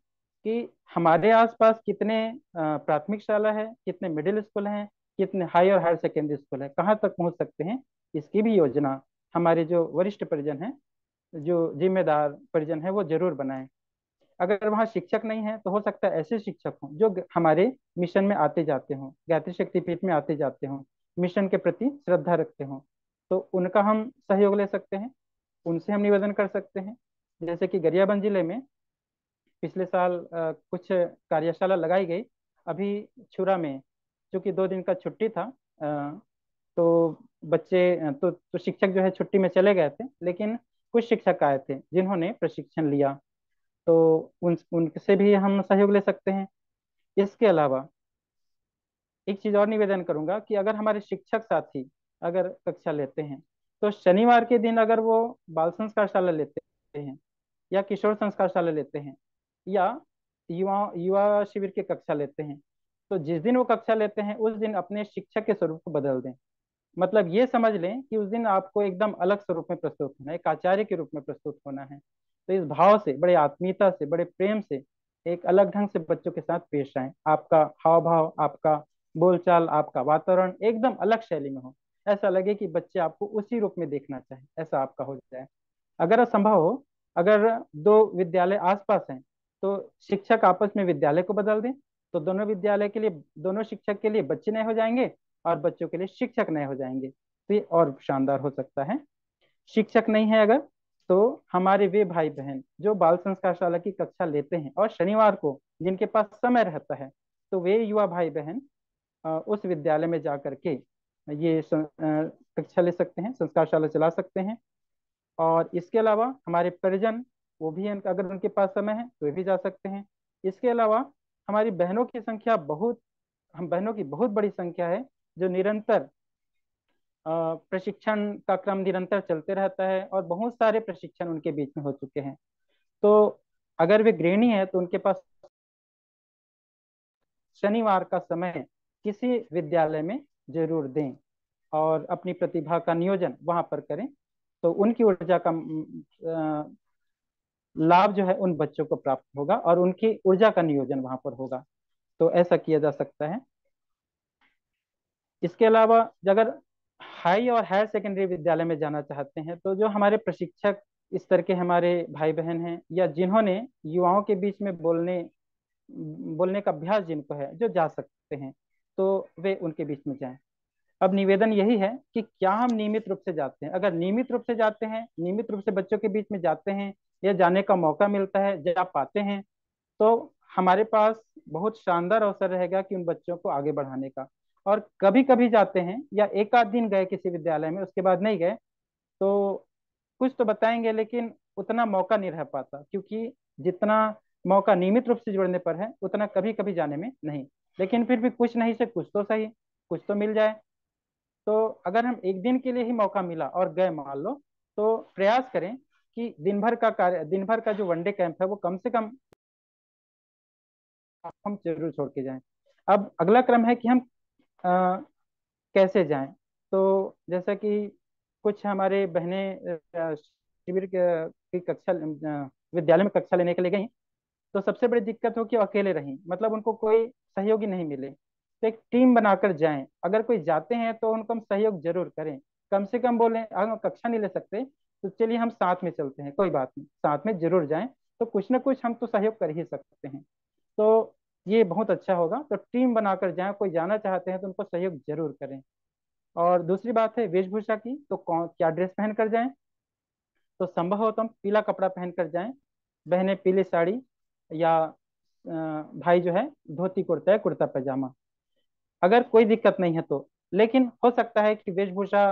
कि हमारे आसपास कितने प्राथमिक शाला है, कितने मिडिल स्कूल हैं, कितने हाई और हायर सेकेंडरी स्कूल है, कहाँ तक पहुंच सकते हैं, इसकी भी योजना हमारे जो वरिष्ठ परिजन हैं, जो जिम्मेदार परिजन है, वो जरूर बनाएं। अगर वहाँ शिक्षक नहीं है तो हो सकता है ऐसे शिक्षक हों जो हमारे मिशन में आते जाते हों, गायत्री शक्तिपीठ में आते जाते हों, मिशन के प्रति श्रद्धा रखते हों। तो उनका हम सहयोग ले सकते हैं, उनसे हम निवेदन कर सकते हैं। जैसे कि गरियाबंद जिले में पिछले साल कुछ कार्यशाला लगाई गई। अभी छुरा में चूंकि 2 दिन का छुट्टी था, तो तो शिक्षक जो है छुट्टी में चले गए थे, लेकिन कुछ शिक्षक आए थे जिन्होंने प्रशिक्षण लिया। तो उनसे भी हम सहयोग ले सकते हैं। इसके अलावा एक चीज और निवेदन करूंगा कि अगर हमारे शिक्षक साथी अगर कक्षा लेते हैं तो शनिवार के दिन अगर वो बाल संस्कारशाला लेते हैं या किशोर संस्कारशाला लेते हैं या युवा युवा शिविर की कक्षा लेते हैं, तो जिस दिन वो कक्षा लेते हैं उस दिन अपने शिक्षक के स्वरूप को बदल दें। मतलब ये समझ लें कि उस दिन आपको एकदम अलग स्वरूप में प्रस्तुत होना है, एक आचार्य के रूप में प्रस्तुत होना है। तो इस भाव से, बड़े आत्मीयता से, बड़े प्रेम से एक अलग ढंग से बच्चों के साथ पेश आए। आपका हाव भाव, आपका बोलचाल, आपका वातावरण एकदम अलग शैली में हो। ऐसा लगे कि बच्चे आपको उसी रूप में देखना चाहे, ऐसा आपका हो जाए। अगर संभव हो, अगर 2 विद्यालय आसपास हैं तो शिक्षक आपस में विद्यालय को बदल दें। तो दोनों विद्यालय के लिए, दोनों शिक्षक के लिए बच्चे नए हो जाएंगे और बच्चों के लिए शिक्षक नए हो जाएंगे। तो ये और शानदार हो सकता है। शिक्षक नहीं है अगर, तो हमारे वे भाई बहन जो बाल संस्कार शाला की कक्षा लेते हैं और शनिवार को जिनके पास समय रहता है, तो वे युवा भाई बहन उस विद्यालय में जा करके कक्षा ले सकते हैं, संस्कार शाला चला सकते हैं। और इसके अलावा हमारे परिजन, वो भी अगर उनके पास समय है तो वे भी जा सकते हैं। इसके अलावा हमारी बहनों की संख्या बहुत, हम बहनों की बहुत बड़ी संख्या है जो निरंतर प्रशिक्षण का क्रम निरंतर चलते रहता है और बहुत सारे प्रशिक्षण उनके बीच में हो चुके हैं। तो अगर वे गृहिणी है तो उनके पास शनिवार का समय किसी विद्यालय में जरूर दें और अपनी प्रतिभा का नियोजन वहां पर करें। तो उनकी ऊर्जा का लाभ जो है उन बच्चों को प्राप्त होगा और उनकी ऊर्जा का नियोजन वहां पर होगा। तो ऐसा किया जा सकता है। इसके अलावा अगर हाई और हायर सेकेंडरी विद्यालय में जाना चाहते हैं तो जो हमारे प्रशिक्षक स्तर के हमारे भाई बहन हैं या जिन्होंने युवाओं के बीच में बोलने बोलने का अभ्यास जिनको है, जो जा सकते हैं, तो वे उनके बीच में जाएं। अब निवेदन यही है कि क्या हम नियमित रूप से जाते हैं। अगर नियमित रूप से जाते हैं, नियमित रूप से बच्चों के बीच में जाते हैं या जाने का मौका मिलता है, जा पाते हैं, तो हमारे पास बहुत शानदार अवसर रहेगा कि उन बच्चों को आगे बढ़ाने का। और कभी कभी जाते हैं या एक आध दिन गए किसी विद्यालय में, उसके बाद नहीं गए, तो कुछ तो बताएंगे, लेकिन उतना मौका नहीं रह पाता, क्योंकि जितना मौका नियमित रूप से जुड़ने पर है उतना कभी कभी जाने में नहीं। लेकिन फिर भी कुछ नहीं से कुछ तो सही, कुछ तो मिल जाए। तो अगर हम एक दिन के लिए ही मौका मिला और गए मान लो, तो प्रयास करें कि दिन भर का जो वनडे कैंप है वो कम से कम हम जरूर छोड़ के जाएं। अब अगला क्रम है कि हम अ, कैसे जाएं। तो जैसा कि कुछ हमारे बहनें शिविर की कक्षा विद्यालय में कक्षा लेने के लिए गई, तो सबसे बड़ी दिक्कत हो कि वो अकेले रहीं, मतलब उनको कोई सहयोगी नहीं मिले। तो एक टीम बनाकर जाएं, अगर कोई जाते हैं तो उनको हम सहयोग जरूर करें। कम से कम बोलें अगर हम कक्षा नहीं ले सकते तो चलिए हम साथ में चलते हैं, कोई बात नहीं, साथ में जरूर जाएं। तो कुछ ना कुछ हम तो सहयोग कर ही सकते हैं। तो ये बहुत अच्छा होगा, तो टीम बनाकर जाएं, कोई जाना चाहते हैं तो उनको सहयोग जरूर करें। और दूसरी बात है वेशभूषा की, तो कौन क्या ड्रेस पहन कर जाएं। तो संभव हो तो हम पीला कपड़ा पहन कर जाएं, बहनें पीली साड़ी, या भाई जो है धोती कुर्ता है, कुर्ता पैजामा, अगर कोई दिक्कत नहीं है तो। लेकिन हो सकता है कि वेशभूषा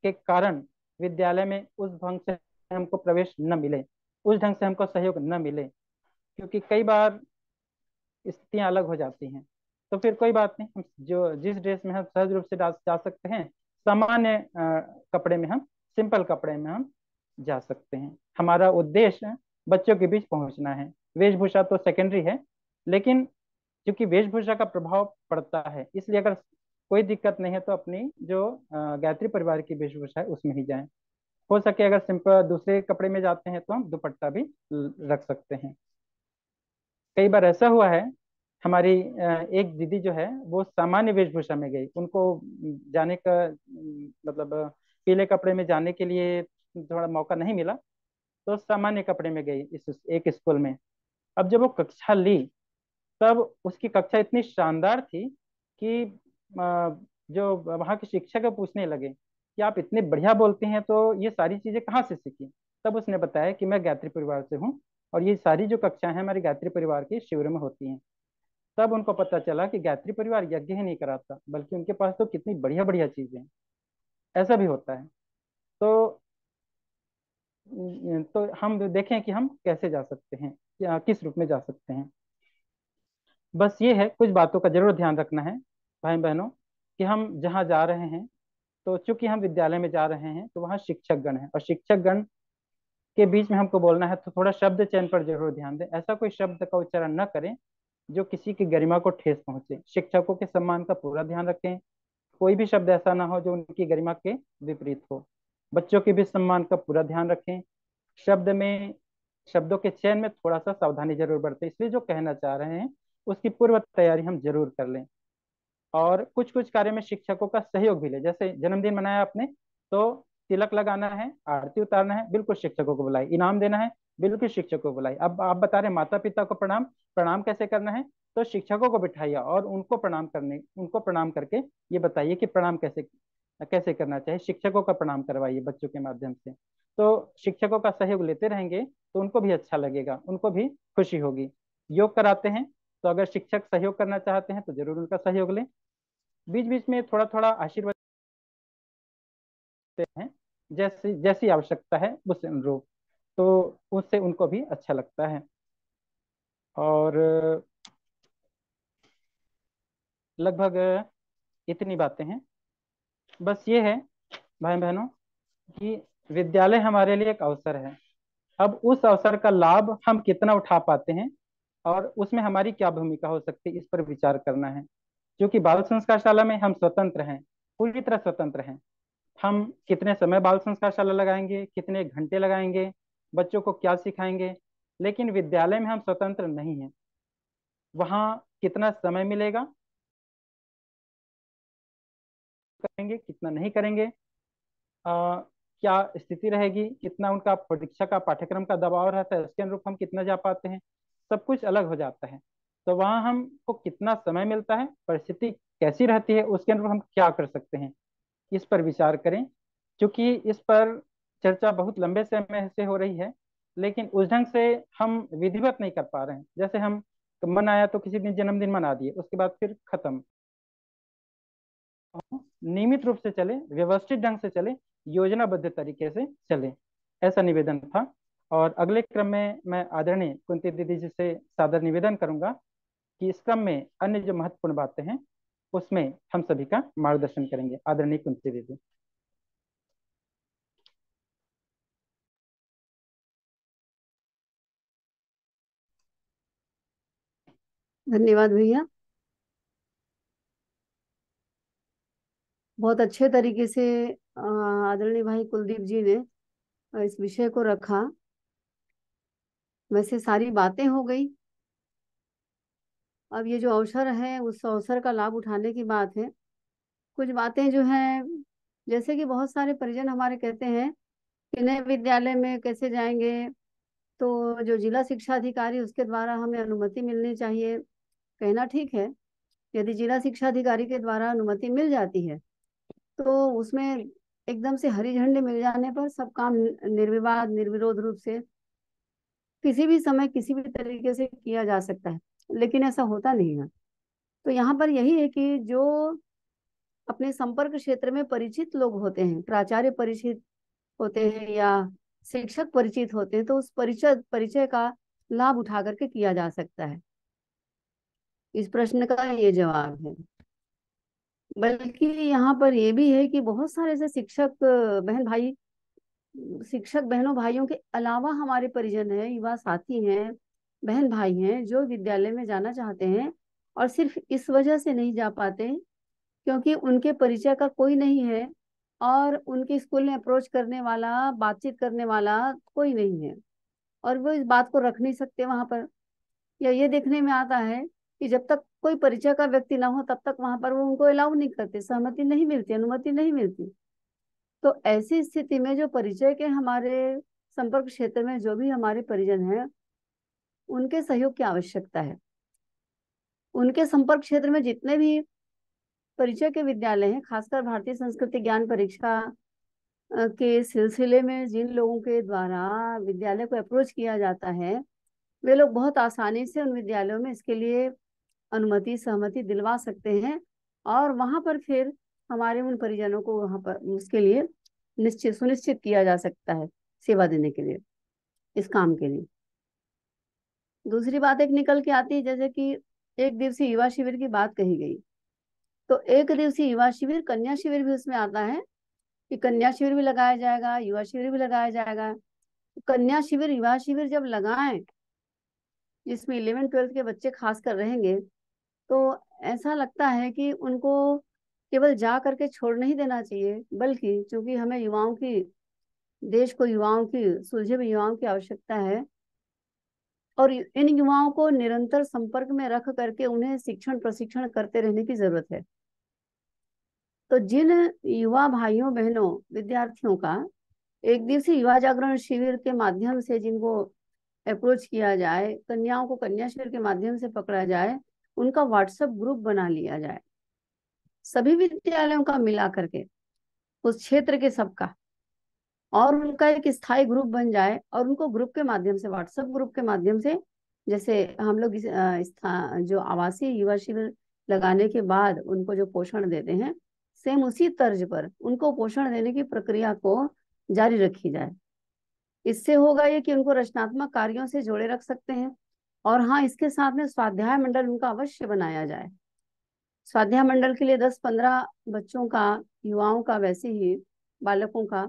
के कारण विद्यालय में उस ढंग से हमको प्रवेश न मिले, उस ढंग से हमको सहयोग न मिले, क्योंकि कई बार स्थितियां अलग हो जाती हैं। तो फिर कोई बात नहीं, हम जो जिस ड्रेस में हम सहज रूप से जा सकते हैं, सामान्य कपड़े में हम, सिंपल कपड़े में हम जा सकते हैं। हमारा उद्देश्य बच्चों के बीच पहुंचना है, वेशभूषा तो सेकेंडरी है। लेकिन क्योंकि वेशभूषा का प्रभाव पड़ता है, इसलिए अगर कोई दिक्कत नहीं है तो अपनी जो गायत्री परिवार की वेशभूषा है उसमें ही जाएं। हो सके अगर सिंपल दूसरे कपड़े में जाते हैं तो हम दुपट्टा भी रख सकते हैं। कई बार ऐसा हुआ है, हमारी एक दीदी जो है वो सामान्य वेशभूषा में गई, उनको जाने का मतलब पीले कपड़े में जाने के लिए थोड़ा मौका नहीं मिला, तो सामान्य कपड़े में गई इस एक स्कूल में। अब जब वो कक्षा ली, तब उसकी कक्षा इतनी शानदार थी कि जो वहाँ के शिक्षक है पूछने लगे कि आप इतने बढ़िया बोलते हैं तो ये सारी चीजें कहाँ से सीखी। तब उसने बताया कि मैं गायत्री परिवार से हूँ, और ये सारी जो कक्षाएं हैं हमारी गायत्री परिवार के शिविर में होती हैं। तब उनको पता चला कि गायत्री परिवार यज्ञ ही नहीं कराता, बल्कि उनके पास तो कितनी बढ़िया बढ़िया चीजें हैं। ऐसा भी होता है। तो हम देखें कि हम कैसे जा सकते हैं या किस रूप में जा सकते हैं। बस ये है, कुछ बातों का जरूर ध्यान रखना है भाई बहनों, कि हम जहाँ जा रहे हैं, तो चूंकि हम विद्यालय में जा रहे हैं तो वहाँ शिक्षक गण है, और शिक्षक गण के बीच में हमको बोलना है, तो थोड़ा शब्द चयन पर जरूर ध्यान दें। ऐसा कोई शब्द का उच्चारण न करें जो किसी की गरिमा को ठेस पहुंचे। शिक्षकों के सम्मान का पूरा ध्यान रखें, कोई भी शब्द ऐसा ना हो जो उनकी गरिमा के विपरीत हो। बच्चों के भी सम्मान का पूरा ध्यान रखें। शब्द में शब्दों के चयन में थोड़ा सा सावधानी जरूर बरतें, इसलिए जो कहना चाह रहे हैं उसकी पूर्व तैयारी हम जरूर कर लें। और कुछ कुछ कार्य में शिक्षकों का सहयोग भी ले, जैसे जन्मदिन मनाया आपने, तो तिलक लगाना है, आरती उतारना है, बिल्कुल शिक्षकों को बुलाए। इनाम देना है, बिल्कुल शिक्षकों को बुलाए। अब आप बता रहे माता पिता को प्रणाम, प्रणाम कैसे करना है, तो शिक्षकों को बिठाइए और उनको प्रणाम करके ये बताइए कि प्रणाम कैसे कैसे करना चाहिए, शिक्षकों का प्रणाम करवाइए बच्चों के माध्यम से। तो शिक्षकों का सहयोग लेते रहेंगे तो उनको भी अच्छा लगेगा, उनको भी खुशी होगी। योग कराते हैं, तो अगर शिक्षक सहयोग करना चाहते हैं तो जरूर उनका सहयोग लें। बीच बीच में थोड़ा थोड़ा आशीर्वाद देते हैं, जैसी जैसी आवश्यकता है उस अनुरूप, तो उससे उनको भी अच्छा लगता है। और लगभग इतनी बातें हैं। बस ये है भाई बहनों कि विद्यालय हमारे लिए एक अवसर है। अब उस अवसर का लाभ हम कितना उठा पाते हैं और उसमें हमारी क्या भूमिका हो सकती है, इस पर विचार करना है। क्योंकि बाल संस्कार शाला में हम स्वतंत्र हैं, पूरी तरह स्वतंत्र हैं। हम कितने समय बाल संस्कार शाला लगाएंगे, कितने घंटे लगाएंगे, बच्चों को क्या सिखाएंगे, लेकिन विद्यालय में हम स्वतंत्र नहीं हैं। वहाँ कितना समय मिलेगा, करेंगे कितना नहीं करेंगे, क्या स्थिति रहेगी, कितना उनका परीक्षा का पाठ्यक्रम का दबाव रहता है, उसके अनुरूप हम कितना जा पाते हैं, सब कुछ अलग हो जाता है। तो वहाँ हमको कितना समय मिलता है, परिस्थिति कैसी रहती है, उसके अनुरूप हम क्या कर सकते हैं, इस पर विचार करें। क्योंकि इस पर चर्चा बहुत लंबे समय से हो रही है, लेकिन उस ढंग से हम विधिवत नहीं कर पा रहे हैं। जैसे हम मन आया तो किसी दिन जन्मदिन मना दिए, उसके बाद फिर खत्म। नियमित रूप से चले, व्यवस्थित ढंग से चले, योजनाबद्ध तरीके से चले, ऐसा निवेदन था। और अगले क्रम में मैं आदरणीय कुंती दीदी जी से सादर निवेदन करूंगा कि इस क्रम में अन्य जो महत्वपूर्ण बातें हैं उसमें हम सभी का मार्गदर्शन करेंगे। आदरणीय कुंती दीदी। धन्यवाद भैया। बहुत अच्छे तरीके से आदरणीय भाई कुलदीप जी ने इस विषय को रखा। वैसे सारी बातें हो गई, अब ये जो अवसर है उस अवसर का लाभ उठाने की बात है। कुछ बातें जो हैं, जैसे कि बहुत सारे परिजन हमारे कहते हैं कि नए विद्यालय में कैसे जाएंगे, तो जो जिला शिक्षा अधिकारी उसके द्वारा हमें अनुमति मिलनी चाहिए। कहना ठीक है, यदि जिला शिक्षा अधिकारी के द्वारा अनुमति मिल जाती है तो उसमें एकदम से हरी झंडी मिल जाने पर सब काम निर्विवाद निर्विरोध रूप से किसी भी समय किसी भी तरीके से किया जा सकता है, लेकिन ऐसा होता नहीं है। तो यहाँ पर यही है कि जो अपने संपर्क क्षेत्र में परिचित लोग होते हैं, प्राचार्य परिचित होते हैं या शिक्षक परिचित होते हैं, तो उस परिचय परिचय का लाभ उठा करके किया जा सकता है। इस प्रश्न का ये जवाब है। बल्कि यहाँ पर ये भी है कि बहुत सारे ऐसे शिक्षक बहनों भाइयों के अलावा हमारे परिजन हैं, युवा साथी हैं, बहन भाई हैं जो विद्यालय में जाना चाहते हैं और सिर्फ इस वजह से नहीं जा पाते क्योंकि उनके परिचय का कोई नहीं है और उनके स्कूल में अप्रोच करने वाला, बातचीत करने वाला कोई नहीं है, और वो इस बात को रख नहीं सकते वहां पर। या ये देखने में आता है कि जब तक कोई परिचय का व्यक्ति ना हो तब तक वहां पर वो उनको अलाउ नहीं करते, सहमति नहीं मिलती, अनुमति नहीं मिलती। तो ऐसी स्थिति में जो परिचय के हमारे संपर्क क्षेत्र में जो भी हमारे परिजन हैं, उनके सहयोग की आवश्यकता है। उनके संपर्क क्षेत्र में जितने भी परिचय के विद्यालय हैं, खासकर भारतीय संस्कृति ज्ञान परीक्षा के सिलसिले में जिन लोगों के द्वारा विद्यालय को अप्रोच किया जाता है, वे लोग बहुत आसानी से उन विद्यालयों में इसके लिए अनुमति सहमति दिलवा सकते हैं और वहां पर फिर हमारे उन परिजनों को वहां पर उसके लिए निश्चित सुनिश्चित किया जा सकता है सेवा देने के लिए, इस काम के लिए। दूसरी बात एक निकल के आती है, जैसे कि एक दिवसीय युवा शिविर की बात कही गई, तो एक दिवसीय युवा शिविर, कन्या शिविर भी उसमें आता है कि कन्या शिविर भी लगाया जाएगा, युवा शिविर भी लगाया जाएगा। कन्या शिविर युवा शिविर जब लगाएं जिसमें 11वीं 12वीं के बच्चे खास कर रहेंगे, तो ऐसा लगता है कि उनको केवल जा करके छोड़ नहीं देना चाहिए, बल्कि चूंकि हमें युवाओं की, देश को युवाओं की, सुलझे हुए युवाओं की आवश्यकता है और इन युवाओं को निरंतर संपर्क में रख करके उन्हें शिक्षण प्रशिक्षण करते रहने की जरूरत है। तो जिन युवा भाइयों बहनों विद्यार्थियों का एक दिवसीय युवा जागरण शिविर के माध्यम से जिनको अप्रोच किया जाए, कन्याओं को कन्या शिविर के माध्यम से पकड़ा जाए, उनका व्हाट्सएप ग्रुप बना लिया जाए सभी विद्यालयों का मिला करके, उस क्षेत्र के सबका, और उनका एक स्थायी ग्रुप बन जाए और उनको ग्रुप के माध्यम से, व्हाट्सएप ग्रुप के माध्यम से, जैसे हम लोग जो आवासीय युवा शिविर लगाने के बाद उनको जो पोषण देते हैं, सेम उसी तर्ज पर उनको पोषण देने की प्रक्रिया को जारी रखी जाए। इससे होगा ये कि उनको रचनात्मक कार्यों से जोड़े रख सकते हैं। और हाँ, इसके साथ में स्वाध्याय मंडल उनका अवश्य बनाया जाए। स्वाध्याय मंडल के लिए 10-15 बच्चों का, युवाओं का, वैसे ही बालकों का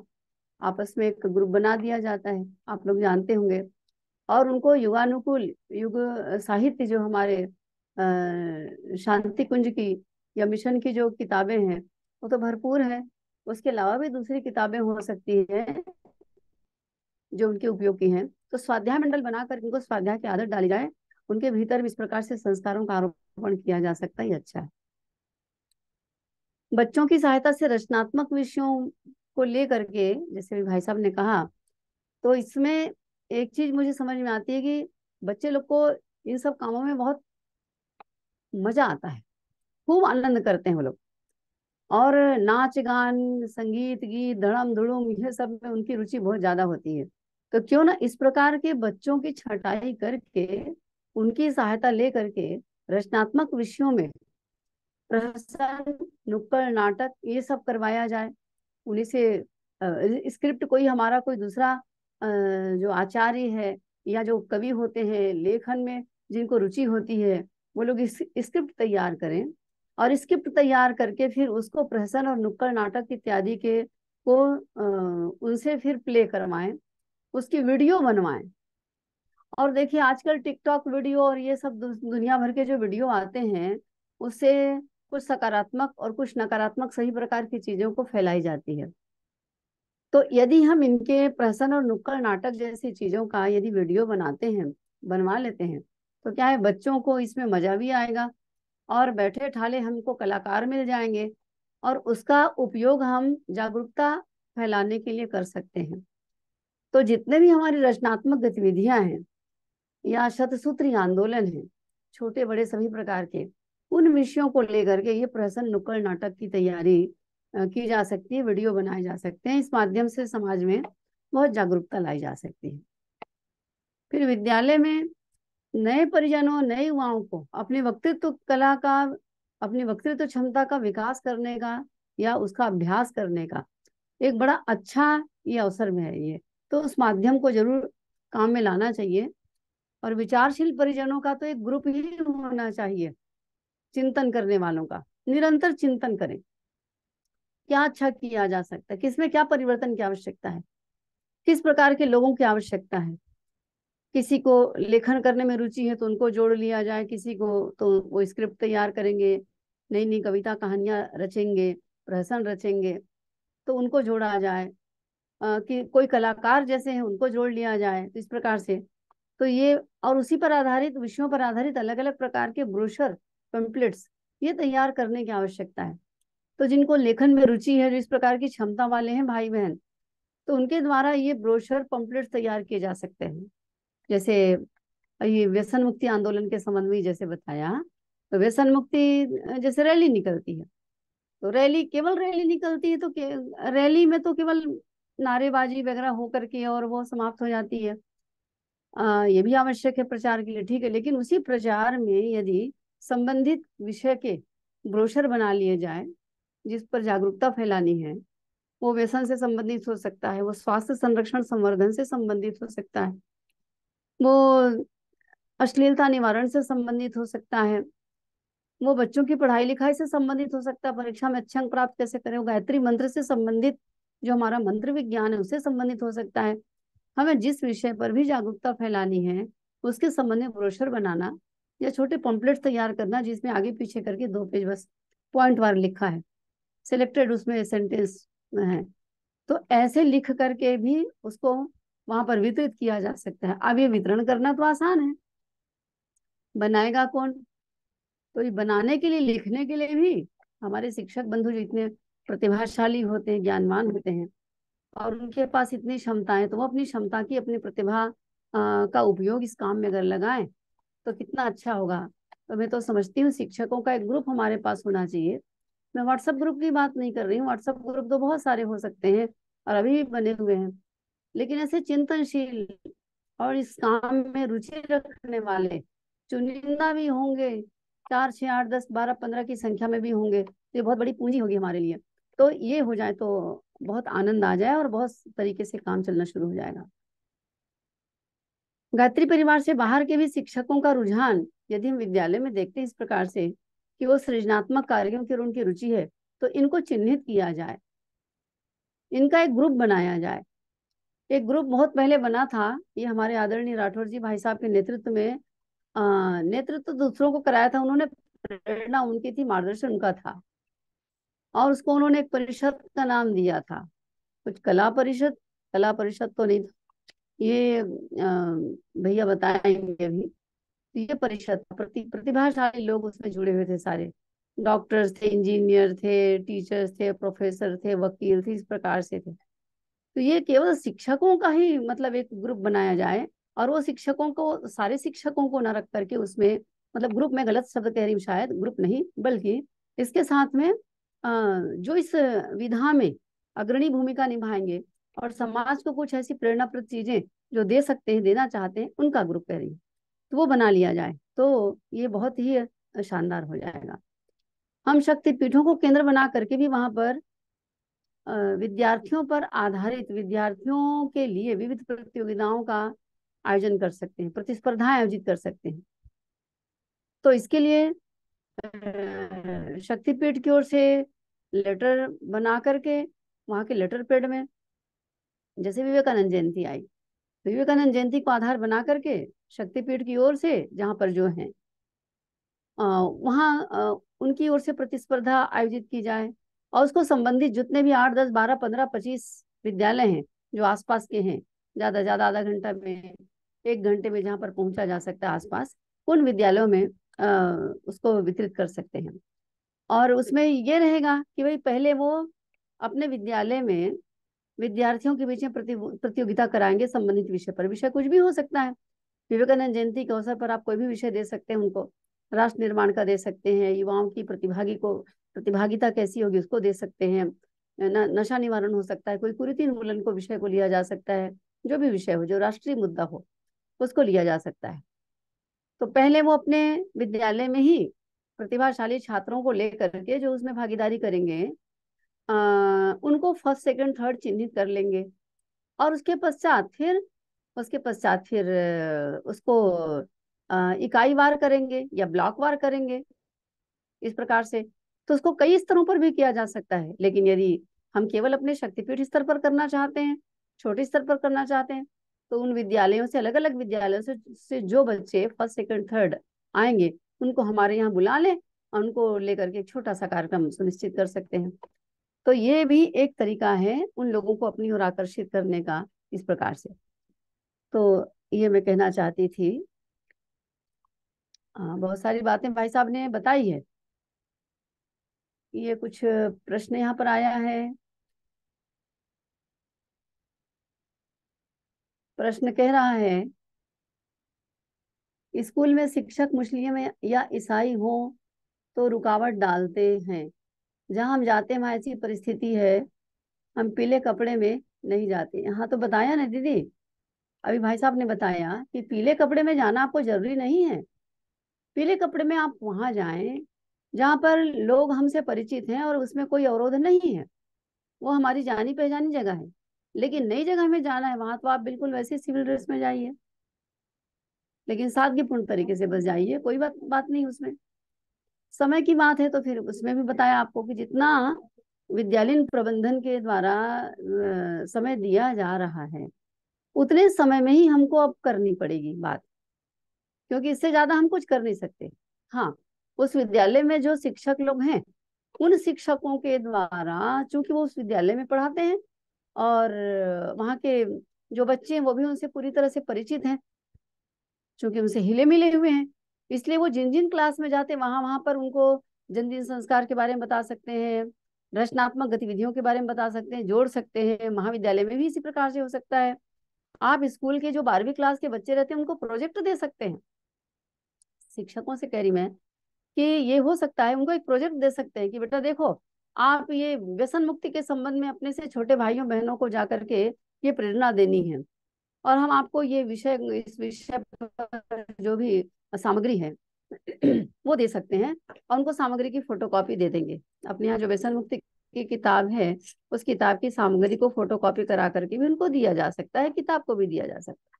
आपस में एक ग्रुप बना दिया जाता है, आप लोग जानते होंगे। और उनको युगानुकूल युग साहित्य जो हमारे शांति कुंज की या मिशन की जो किताबें हैं वो तो भरपूर है, उसके अलावा भी दूसरी किताबें हो सकती हैं जो उनके उपयोग की हैं। तो स्वाध्याय मंडल बनाकर उनको स्वाध्याय की आदत डाली जाए, उनके भीतर भी इस प्रकार से संस्कारों का आरोपण किया जा सकता है, ये अच्छा है। बच्चों की सहायता से रचनात्मक विषयों को लेकर के, जैसे भी भाई साहब ने कहा, तो इसमें एक चीज मुझे समझ में आती है कि बच्चे लोग को इन सब कामों में बहुत मजा आता है, खूब आनंद करते हैं वो लोग। और नाच गान, संगीत गीत, धड़म धुड़ुम, ये सब में उनकी रुचि बहुत ज्यादा होती है। तो क्यों ना इस प्रकार के बच्चों की छटाई करके, उनकी सहायता ले करके रचनात्मक विषयों में प्रहसन, नुक्कड़ नाटक, ये सब करवाया जाए। उन्हीं से स्क्रिप्ट कोई हमारा कोई दूसरा जो आचार्य है या जो कवि होते हैं लेखन में जिनको रुचि होती है, वो लोग स्क्रिप्ट तैयार करें, और स्क्रिप्ट तैयार करके फिर उसको प्रहसन और नुक्कड़ नाटक इत्यादि के को उनसे फिर प्ले करवाएं, उसकी वीडियो बनवाएं। और देखिए आजकल टिकटॉक वीडियो और ये सब दुनिया भर के जो वीडियो आते हैं, उससे कुछ सकारात्मक और कुछ नकारात्मक सही प्रकार की चीजों को फैलाई जाती है। तो यदि हम इनके प्रहसन और नुक्कड़ नाटक जैसी चीजों का यदि वीडियो बनाते हैं, बनवा लेते हैं, तो क्या है, बच्चों को इसमें मजा भी आएगा और बैठे ठाले हमको कलाकार मिल जाएंगे, और उसका उपयोग हम जागरूकता फैलाने के लिए कर सकते हैं। तो जितने भी हमारी रचनात्मक गतिविधियां हैं या शतसूत्री आंदोलन है, छोटे बड़े सभी प्रकार के, उन विषयों को लेकर के ये प्रहसन नुक्कड़ नाटक की तैयारी की जा सकती है, वीडियो बनाए जा सकते हैं। इस माध्यम से समाज में बहुत जागरूकता लाई जा सकती है। फिर विद्यालय में नए परिजनों, नए युवाओं को अपनी वक्तृत्व कला का, अपनी वक्तृत्व क्षमता का विकास करने का या उसका अभ्यास करने का एक बड़ा अच्छा ये अवसर में है ये, तो उस माध्यम को जरूर काम में लाना चाहिए। और विचारशील परिजनों का तो एक ग्रुप ही होना चाहिए, चिंतन करने वालों का, निरंतर चिंतन करें क्या अच्छा किया जा सकता है, किसमें क्या परिवर्तन की आवश्यकता है, किस प्रकार के लोगों की आवश्यकता है। किसी को लेखन करने में रुचि है तो उनको जोड़ लिया जाए, किसी को तो वो स्क्रिप्ट तैयार करेंगे, नई नई कविता कहानियां रचेंगे, प्रहसन रचेंगे, तो उनको जोड़ा जाए। कि कोई कलाकार जैसे हैं उनको जोड़ लिया जाए, तो इस प्रकार से तो ये, और उसी पर आधारित विषयों पर आधारित अलग अलग प्रकार के ब्रोशर, पेम्पलेट्स ये तैयार करने की आवश्यकता है। तो जिनको लेखन में रुचि है, जो इस प्रकार की क्षमता वाले हैं भाई बहन, तो उनके द्वारा ये ब्रोशर पंपलेट्स तैयार किए जा सकते हैं। जैसे ये व्यसन मुक्ति आंदोलन के संबंध में जैसे बताया, तो व्यसन मुक्ति जैसे रैली निकलती है, तो रैली केवल रैली निकलती है, तो रैली में तो केवल नारेबाजी वगैरह होकर के और वो समाप्त हो जाती है। ये भी आवश्यक है प्रचार के लिए, ठीक है, लेकिन उसी प्रचार में यदि संबंधित विषय के ब्रोशर बना लिए जाए जिस पर जागरूकता फैलानी है, वो व्यसन से संबंधित हो सकता है, वो स्वास्थ्य संरक्षण संवर्धन से संबंधित हो सकता है, वो अश्लीलता निवारण से संबंधित हो सकता है, वो बच्चों की पढ़ाई लिखाई से संबंधित हो सकता है, परीक्षा में अच्छे अंक प्राप्त कैसे करें, वो गायत्री मंत्र से संबंधित, जो हमारा मंत्र विज्ञान है उससे संबंधित हो सकता है। हमें जिस विषय पर भी जागरूकता फैलानी है उसके संबंध में ब्रोशर बनाना या छोटे पॉम्पलेट्स तैयार करना, जिसमें आगे पीछे करके 2 पेज बस पॉइंट वार लिखा है, सिलेक्टेड उसमें सेंटेंस है, तो ऐसे लिख करके भी उसको वहां पर वितरित किया जा सकता है। अब ये वितरण करना तो आसान है, बनाएगा कौन? तो ये बनाने के लिए, लिखने के लिए भी हमारे शिक्षक बंधु जो इतने प्रतिभाशाली होते हैं, ज्ञानवान होते हैं, और उनके पास इतनी क्षमताएं, तो वो अपनी क्षमता की, अपनी प्रतिभा का उपयोग इस काम में अगर लगाएं तो कितना अच्छा होगा। तो मैं तो समझती हूँ शिक्षकों का एक ग्रुप हमारे पास होना चाहिए। मैं व्हाट्सएप ग्रुप की बात नहीं कर रही हूँ, व्हाट्सएप ग्रुप तो बहुत सारे हो सकते हैं और अभी भी बने हुए हैं, लेकिन ऐसे चिंतनशील और इस काम में रुचि रखने वाले चुनिंदा भी होंगे, 4 6 8 10 12 15 की संख्या में भी होंगे, तो ये बहुत बड़ी पूंजी होगी हमारे लिए। तो ये हो जाए तो बहुत आनंद आ जाए और बहुत तरीके से काम चलना शुरू हो जाएगा। गायत्री परिवार से बाहर के भी शिक्षकों का रुझान यदि हम विद्यालय में देखते हैं इस प्रकार से कि वो सृजनात्मक कार्यों की और उनकी रुचि है, तो इनको चिन्हित किया जाए, इनका एक ग्रुप बनाया जाए। एक ग्रुप बहुत पहले बना था, ये हमारे आदरणीय राठौर जी भाई साहब के नेतृत्व में, नेतृत्व दूसरों को कराया था उन्होंने, प्रेरणा उनकी थी, मार्गदर्शन उनका था, और उसको उन्होंने एक परिषद का नाम दिया था, कुछ कला परिषद, कला परिषद तो नहीं था ये, भैया बताएंगे अभी। तो ये परिषद प्रतिभाशाली लोग उसमें जुड़े हुए थे सारे, डॉक्टर्स थे, इंजीनियर थे, टीचर्स थे, प्रोफेसर थे, वकील थे, इस प्रकार से थे। तो ये केवल शिक्षकों का ही मतलब एक ग्रुप बनाया जाए, और वो शिक्षकों को, सारे शिक्षकों को न रख करके उसमें, मतलब ग्रुप में गलत शब्द कह रही हूँ शायद, ग्रुप नहीं बल्कि इसके साथ में जो इस विधा में अग्रणी भूमिका निभाएंगे और समाज को कुछ ऐसी प्रेरणाप्रद चीजें जो दे सकते हैं, देना चाहते हैं, उनका ग्रुप कह रही हूँ, तो वो बना लिया जाए तो ये बहुत ही शानदार हो जाएगा। हम शक्तिपीठों को केंद्र बना करके भी वहां पर विद्यार्थियों पर आधारित, विद्यार्थियों के लिए विविध प्रतियोगिताओं का आयोजन कर सकते हैं, प्रतिस्पर्धाएं आयोजित कर सकते हैं। तो इसके लिए शक्तिपीठ की ओर से लेटर बना करके वहां के लेटर पैड में, जैसे विवेकानंद जयंती आई तो विवेकानंद जयंती को आधार बना करके शक्तिपीठ की ओर से जहां पर जो है वहाँ उनकी ओर से प्रतिस्पर्धा आयोजित की जाए, और उसको संबंधित जितने भी 8, 10, 12, 15, 25 विद्यालय हैं जो आसपास के हैं, ज्यादा ज्यादा आधा घंटा में, 1 घंटे में जहाँ पर पहुंचा जा सकता है आसपास, उन विद्यालयों में उसको वितरित कर सकते हैं। और उसमें ये रहेगा कि भाई पहले वो अपने विद्यालय में विद्यार्थियों के बीच में प्रतियोगिता कराएंगे संबंधित विषय पर। विषय कुछ भी हो सकता है। विवेकानंद जयंती के अवसर पर आप कोई भी विषय दे सकते हैं उनको, राष्ट्र निर्माण का दे सकते हैं, युवाओं की प्रतिभागिता कैसी होगी उसको दे सकते हैं, नशा निवारण हो सकता है, कोई कुरीति उन्मूलन को विषय को लिया जा सकता है, जो भी विषय हो, जो राष्ट्रीय मुद्दा हो उसको लिया जा सकता है। तो पहले वो अपने विद्यालय में ही प्रतिभाशाली छात्रों को लेकर के जो उसमें भागीदारी करेंगे उनको फर्स्ट, सेकंड, थर्ड चिन्हित कर लेंगे, और उसके पश्चात फिर उसको इकाई वार करेंगे या ब्लॉक वार करेंगे, इस प्रकार से। तो उसको कई स्तरों पर भी किया जा सकता है, लेकिन यदि हम केवल अपने शक्तिपीठ स्तर पर करना चाहते हैं, छोटे स्तर पर करना चाहते हैं, तो उन विद्यालयों से, अलग अलग विद्यालयों से जो बच्चे फर्स्ट, सेकंड, थर्ड आएंगे उनको हमारे यहाँ बुला लें और उनको लेकर के एक छोटा सा कार्यक्रम सुनिश्चित कर सकते हैं। तो ये भी एक तरीका है उन लोगों को अपनी ओर आकर्षित करने का, इस प्रकार से। तो ये मैं कहना चाहती थी। बहुत सारी बातें भाई साहब ने बताई है। ये कुछ प्रश्न यहाँ पर आया है। प्रश्न कह रहा है, स्कूल में शिक्षक मुस्लिम या ईसाई हो तो रुकावट डालते हैं। जहां हम जाते हैं वहां ऐसी परिस्थिति है, हम पीले कपड़े में नहीं जाते। यहाँ तो बताया ना दीदी, अभी भाई साहब ने बताया कि पीले कपड़े में जाना आपको जरूरी नहीं है। पीले कपड़े में आप वहां जाएं जहां पर लोग हमसे परिचित हैं और उसमें कोई अवरोध नहीं है, वो हमारी जानी पहचानी जगह है। लेकिन नई जगह में जाना है, वहां तो आप बिल्कुल वैसे सिविल ड्रेस में जाइए, लेकिन सादगीपूर्ण तरीके से बस जाइए, कोई बात बात नहीं उसमें। समय की बात है तो फिर उसमें भी बताया आपको कि जितना विद्यालयीन प्रबंधन के द्वारा समय दिया जा रहा है उतने समय में ही हमको अब करनी पड़ेगी बात, क्योंकि इससे ज्यादा हम कुछ कर नहीं सकते। हाँ, उस विद्यालय में जो शिक्षक लोग हैं उन शिक्षकों के द्वारा, चूंकि वो उस विद्यालय में पढ़ाते हैं और वहाँ के जो बच्चे हैं वो भी उनसे पूरी तरह से परिचित हैं, चूंकि उनसे हिले मिले हुए हैं, इसलिए वो जिन जिन क्लास में जाते हैं वहां वहां पर उनको जन्मदिन संस्कार के बारे में बता सकते हैं, रचनात्मक गतिविधियों के बारे में बता सकते हैं, जोड़ सकते हैं। महाविद्यालय में भी इसी प्रकार से हो सकता है। आप स्कूल के जो 12वीं क्लास के बच्चे रहते हैं उनको प्रोजेक्ट दे सकते हैं। शिक्षकों से कह रही मैं कि ये हो सकता है, उनको एक प्रोजेक्ट दे सकते हैं कि बेटा देखो, आप ये व्यसन मुक्ति के संबंध में अपने से छोटे भाइयों बहनों को जाकर के ये प्रेरणा देनी है, और हम आपको ये विषय, इस विषय पर जो भी सामग्री है वो दे सकते हैं, और उनको सामग्री की फोटोकॉपी दे देंगे। अपने यहाँ जो व्यसन मुक्ति की किताब है उस किताब की सामग्री को फोटोकॉपी करा करके भी उनको दिया जा सकता है, किताब को भी दिया जा सकता है,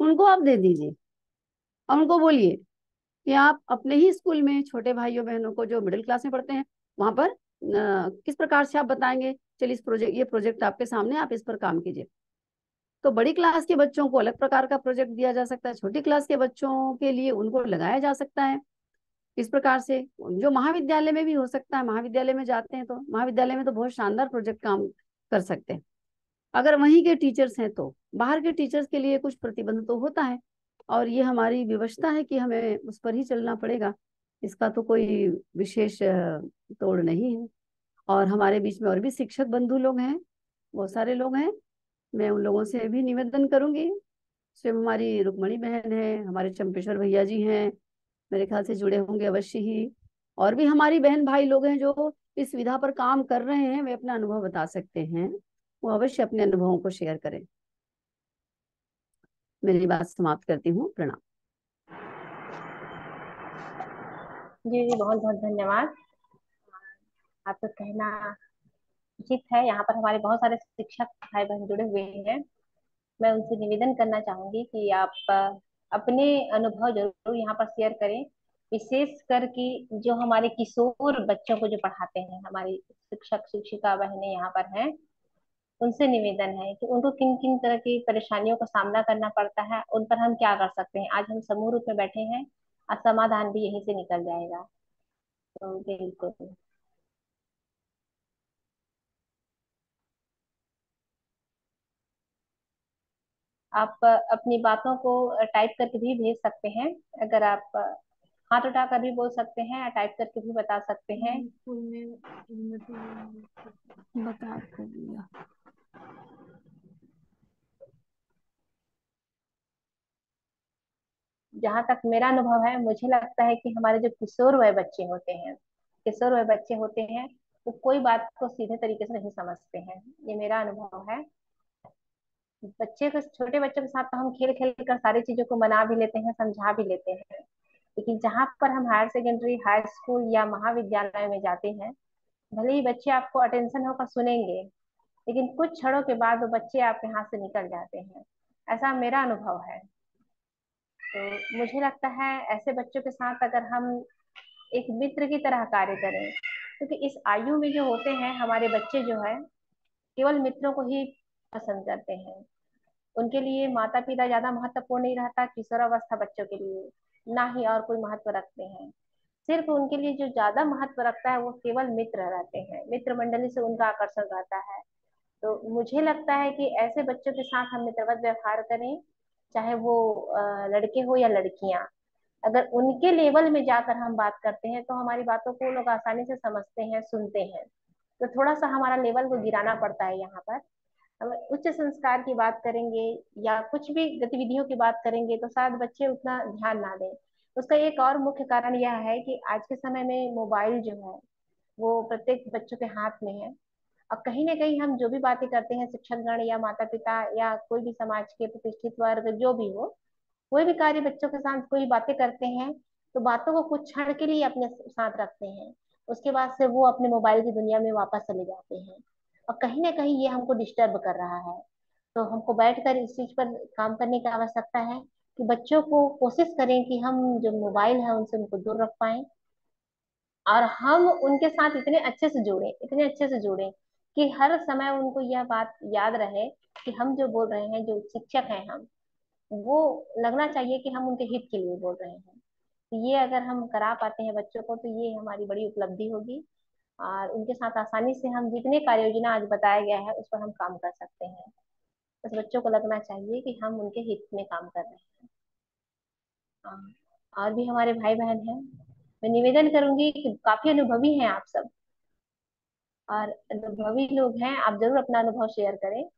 उनको आप दे दीजिए। और उनको बोलिए कि आप अपने ही स्कूल में छोटे भाइयों बहनों को जो मिडिल क्लास में पढ़ते हैं वहां पर किस प्रकार से आप बताएंगे, चलिए इस प्रोजेक्ट, ये प्रोजेक्ट आपके सामने, आप इस पर काम कीजिए। तो बड़ी क्लास के बच्चों को अलग प्रकार का प्रोजेक्ट दिया जा सकता है, छोटी क्लास के बच्चों के लिए उनको लगाया जा सकता है। इस प्रकार से जो महाविद्यालय में भी हो सकता है, महाविद्यालय में जाते हैं तो महाविद्यालय में तो बहुत शानदार प्रोजेक्ट काम कर सकते हैं। अगर वहीं के टीचर्स हैं तो बाहर के टीचर्स के लिए कुछ प्रतिबंध तो होता है, और ये हमारी व्यवस्था है कि हमें उस पर ही चलना पड़ेगा। इसका तो कोई विशेष तोड़ नहीं है। और हमारे बीच में और भी शिक्षक बंधु लोग हैं, बहुत सारे लोग हैं। मैं उन लोगों से भी निवेदन करूंगी। स्वयं हमारी रुक्मणी बहन है, हमारे चंपेश्वर भैया जी हैं, मेरे ख्याल से जुड़े होंगे अवश्य ही। और भी हमारी बहन भाई लोग हैं जो इस विधा पर काम कर रहे हैं, वे अपना अनुभव बता सकते हैं, वो अवश्य अपने अनुभवों को शेयर करें। मेरी बात समाप्त करती हूँ। प्रणाम। जी जी, बहुत बहुत धन्यवाद। आपका कहना उचित है। यहाँ पर हमारे बहुत सारे शिक्षक भाई बहन जुड़े हुए हैं। मैं उनसे निवेदन करना चाहूंगी कि आप अपने अनुभव जरूर यहाँ पर शेयर करें, विशेष कर कि जो हमारे किशोर बच्चों को जो पढ़ाते हैं, हमारी शिक्षक शिक्षिका बहनें यहाँ पर हैं, उनसे निवेदन है कि उनको किन किन तरह की परेशानियों का सामना करना पड़ता है, उन पर हम क्या कर सकते हैं। आज हम समूह रूप में बैठे हैं और समाधान भी यहीं से निकल जाएगा। तो बिल्कुल आप अपनी बातों को टाइप करके भी भेज सकते हैं। अगर आप हाथ उठाकर भी बोल सकते हैं या टाइप करके भी बता सकते हैं। मैंने स्कूल में बता तो दिया। जहां तक मेरा अनुभव है, मुझे लगता है कि हमारे जो किशोर वय बच्चे होते हैं, किशोर वय बच्चे होते हैं, वो कोई बात को सीधे तरीके से नहीं समझते हैं। ये मेरा अनुभव है। बच्चे को, छोटे बच्चों के साथ तो हम खेल खेल कर सारी चीजों को मना भी लेते हैं, समझा भी लेते हैं। लेकिन जहां पर हम हायर सेकेंडरी, हाई स्कूल या महाविद्यालय में जाते हैं, भले ही बच्चे आपको अटेंशन होकर सुनेंगे, लेकिन कुछ क्षणों के बाद वो बच्चे आपके हाथ से निकल जाते हैं। ऐसा मेरा अनुभव है। तो मुझे लगता है ऐसे बच्चों के साथ अगर हम एक मित्र की तरह कार्य करें, क्योंकि इस आयु में जो होते हैं हमारे बच्चे जो है, केवल मित्रों को ही पसंद करते हैं। उनके लिए माता पिता ज्यादा महत्वपूर्ण नहीं रहता किशोरावस्था बच्चों के लिए, ना ही और कोई महत्व रखते हैं। सिर्फ उनके लिए जो ज्यादा महत्व रखता है वो केवल मित्र रहते हैं, मित्र मंडली से उनका आकर्षण रहता है। तो मुझे लगता है कि ऐसे बच्चों के साथ हम मित्रवत व्यवहार करें, चाहे वो लड़के हो या लड़कियां। अगर उनके लेवल में जाकर हम बात करते हैं तो हमारी बातों को लोग आसानी से समझते हैं, सुनते हैं। तो थोड़ा सा हमारा लेवल को गिराना पड़ता है यहाँ पर। हम उच्च संस्कार की बात करेंगे या कुछ भी गतिविधियों की बात करेंगे तो शायद बच्चे उतना ध्यान ना दें। उसका एक और मुख्य कारण यह है कि आज के समय में मोबाइल जो है वो प्रत्येक बच्चों के हाथ में है। और कहीं ना कहीं हम जो भी बातें करते हैं, शिक्षकगण या माता पिता या कोई भी समाज के प्रतिष्ठित वर्ग जो भी हो, कोई भी कार्य बच्चों के साथ कोई बातें करते हैं, तो बातों को कुछ क्षण के लिए अपने साथ रखते हैं। उसके बाद से वो अपने मोबाइल की दुनिया में वापस चले जाते हैं। और कहीं ना कहीं ये हमको डिस्टर्ब कर रहा है। तो हमको बैठकर इस चीज पर काम करने की आवश्यकता है कि बच्चों को कोशिश करें कि हम जो मोबाइल है उनसे उनको दूर रख पाए, और हम उनके साथ इतने अच्छे से जुड़े, इतने अच्छे से जुड़े कि हर समय उनको यह बात याद रहे कि हम जो बोल रहे हैं, जो शिक्षक हैं हम, वो लगना चाहिए कि हम उनके हित के लिए बोल रहे हैं। तो ये अगर हम करा पाते हैं बच्चों को तो ये हमारी बड़ी उपलब्धि होगी। और उनके साथ आसानी से हम जितने कार्य योजना आज बताया गया है उस पर हम काम कर सकते हैं। बस बच्चों को लगना चाहिए कि हम उनके हित में काम कर रहे हैं। हाँ, और भी हमारे भाई बहन हैं। मैं निवेदन करूंगी कि काफी अनुभवी हैं आप सब, और अनुभवी लोग हैं, आप जरूर अपना अनुभव शेयर करें।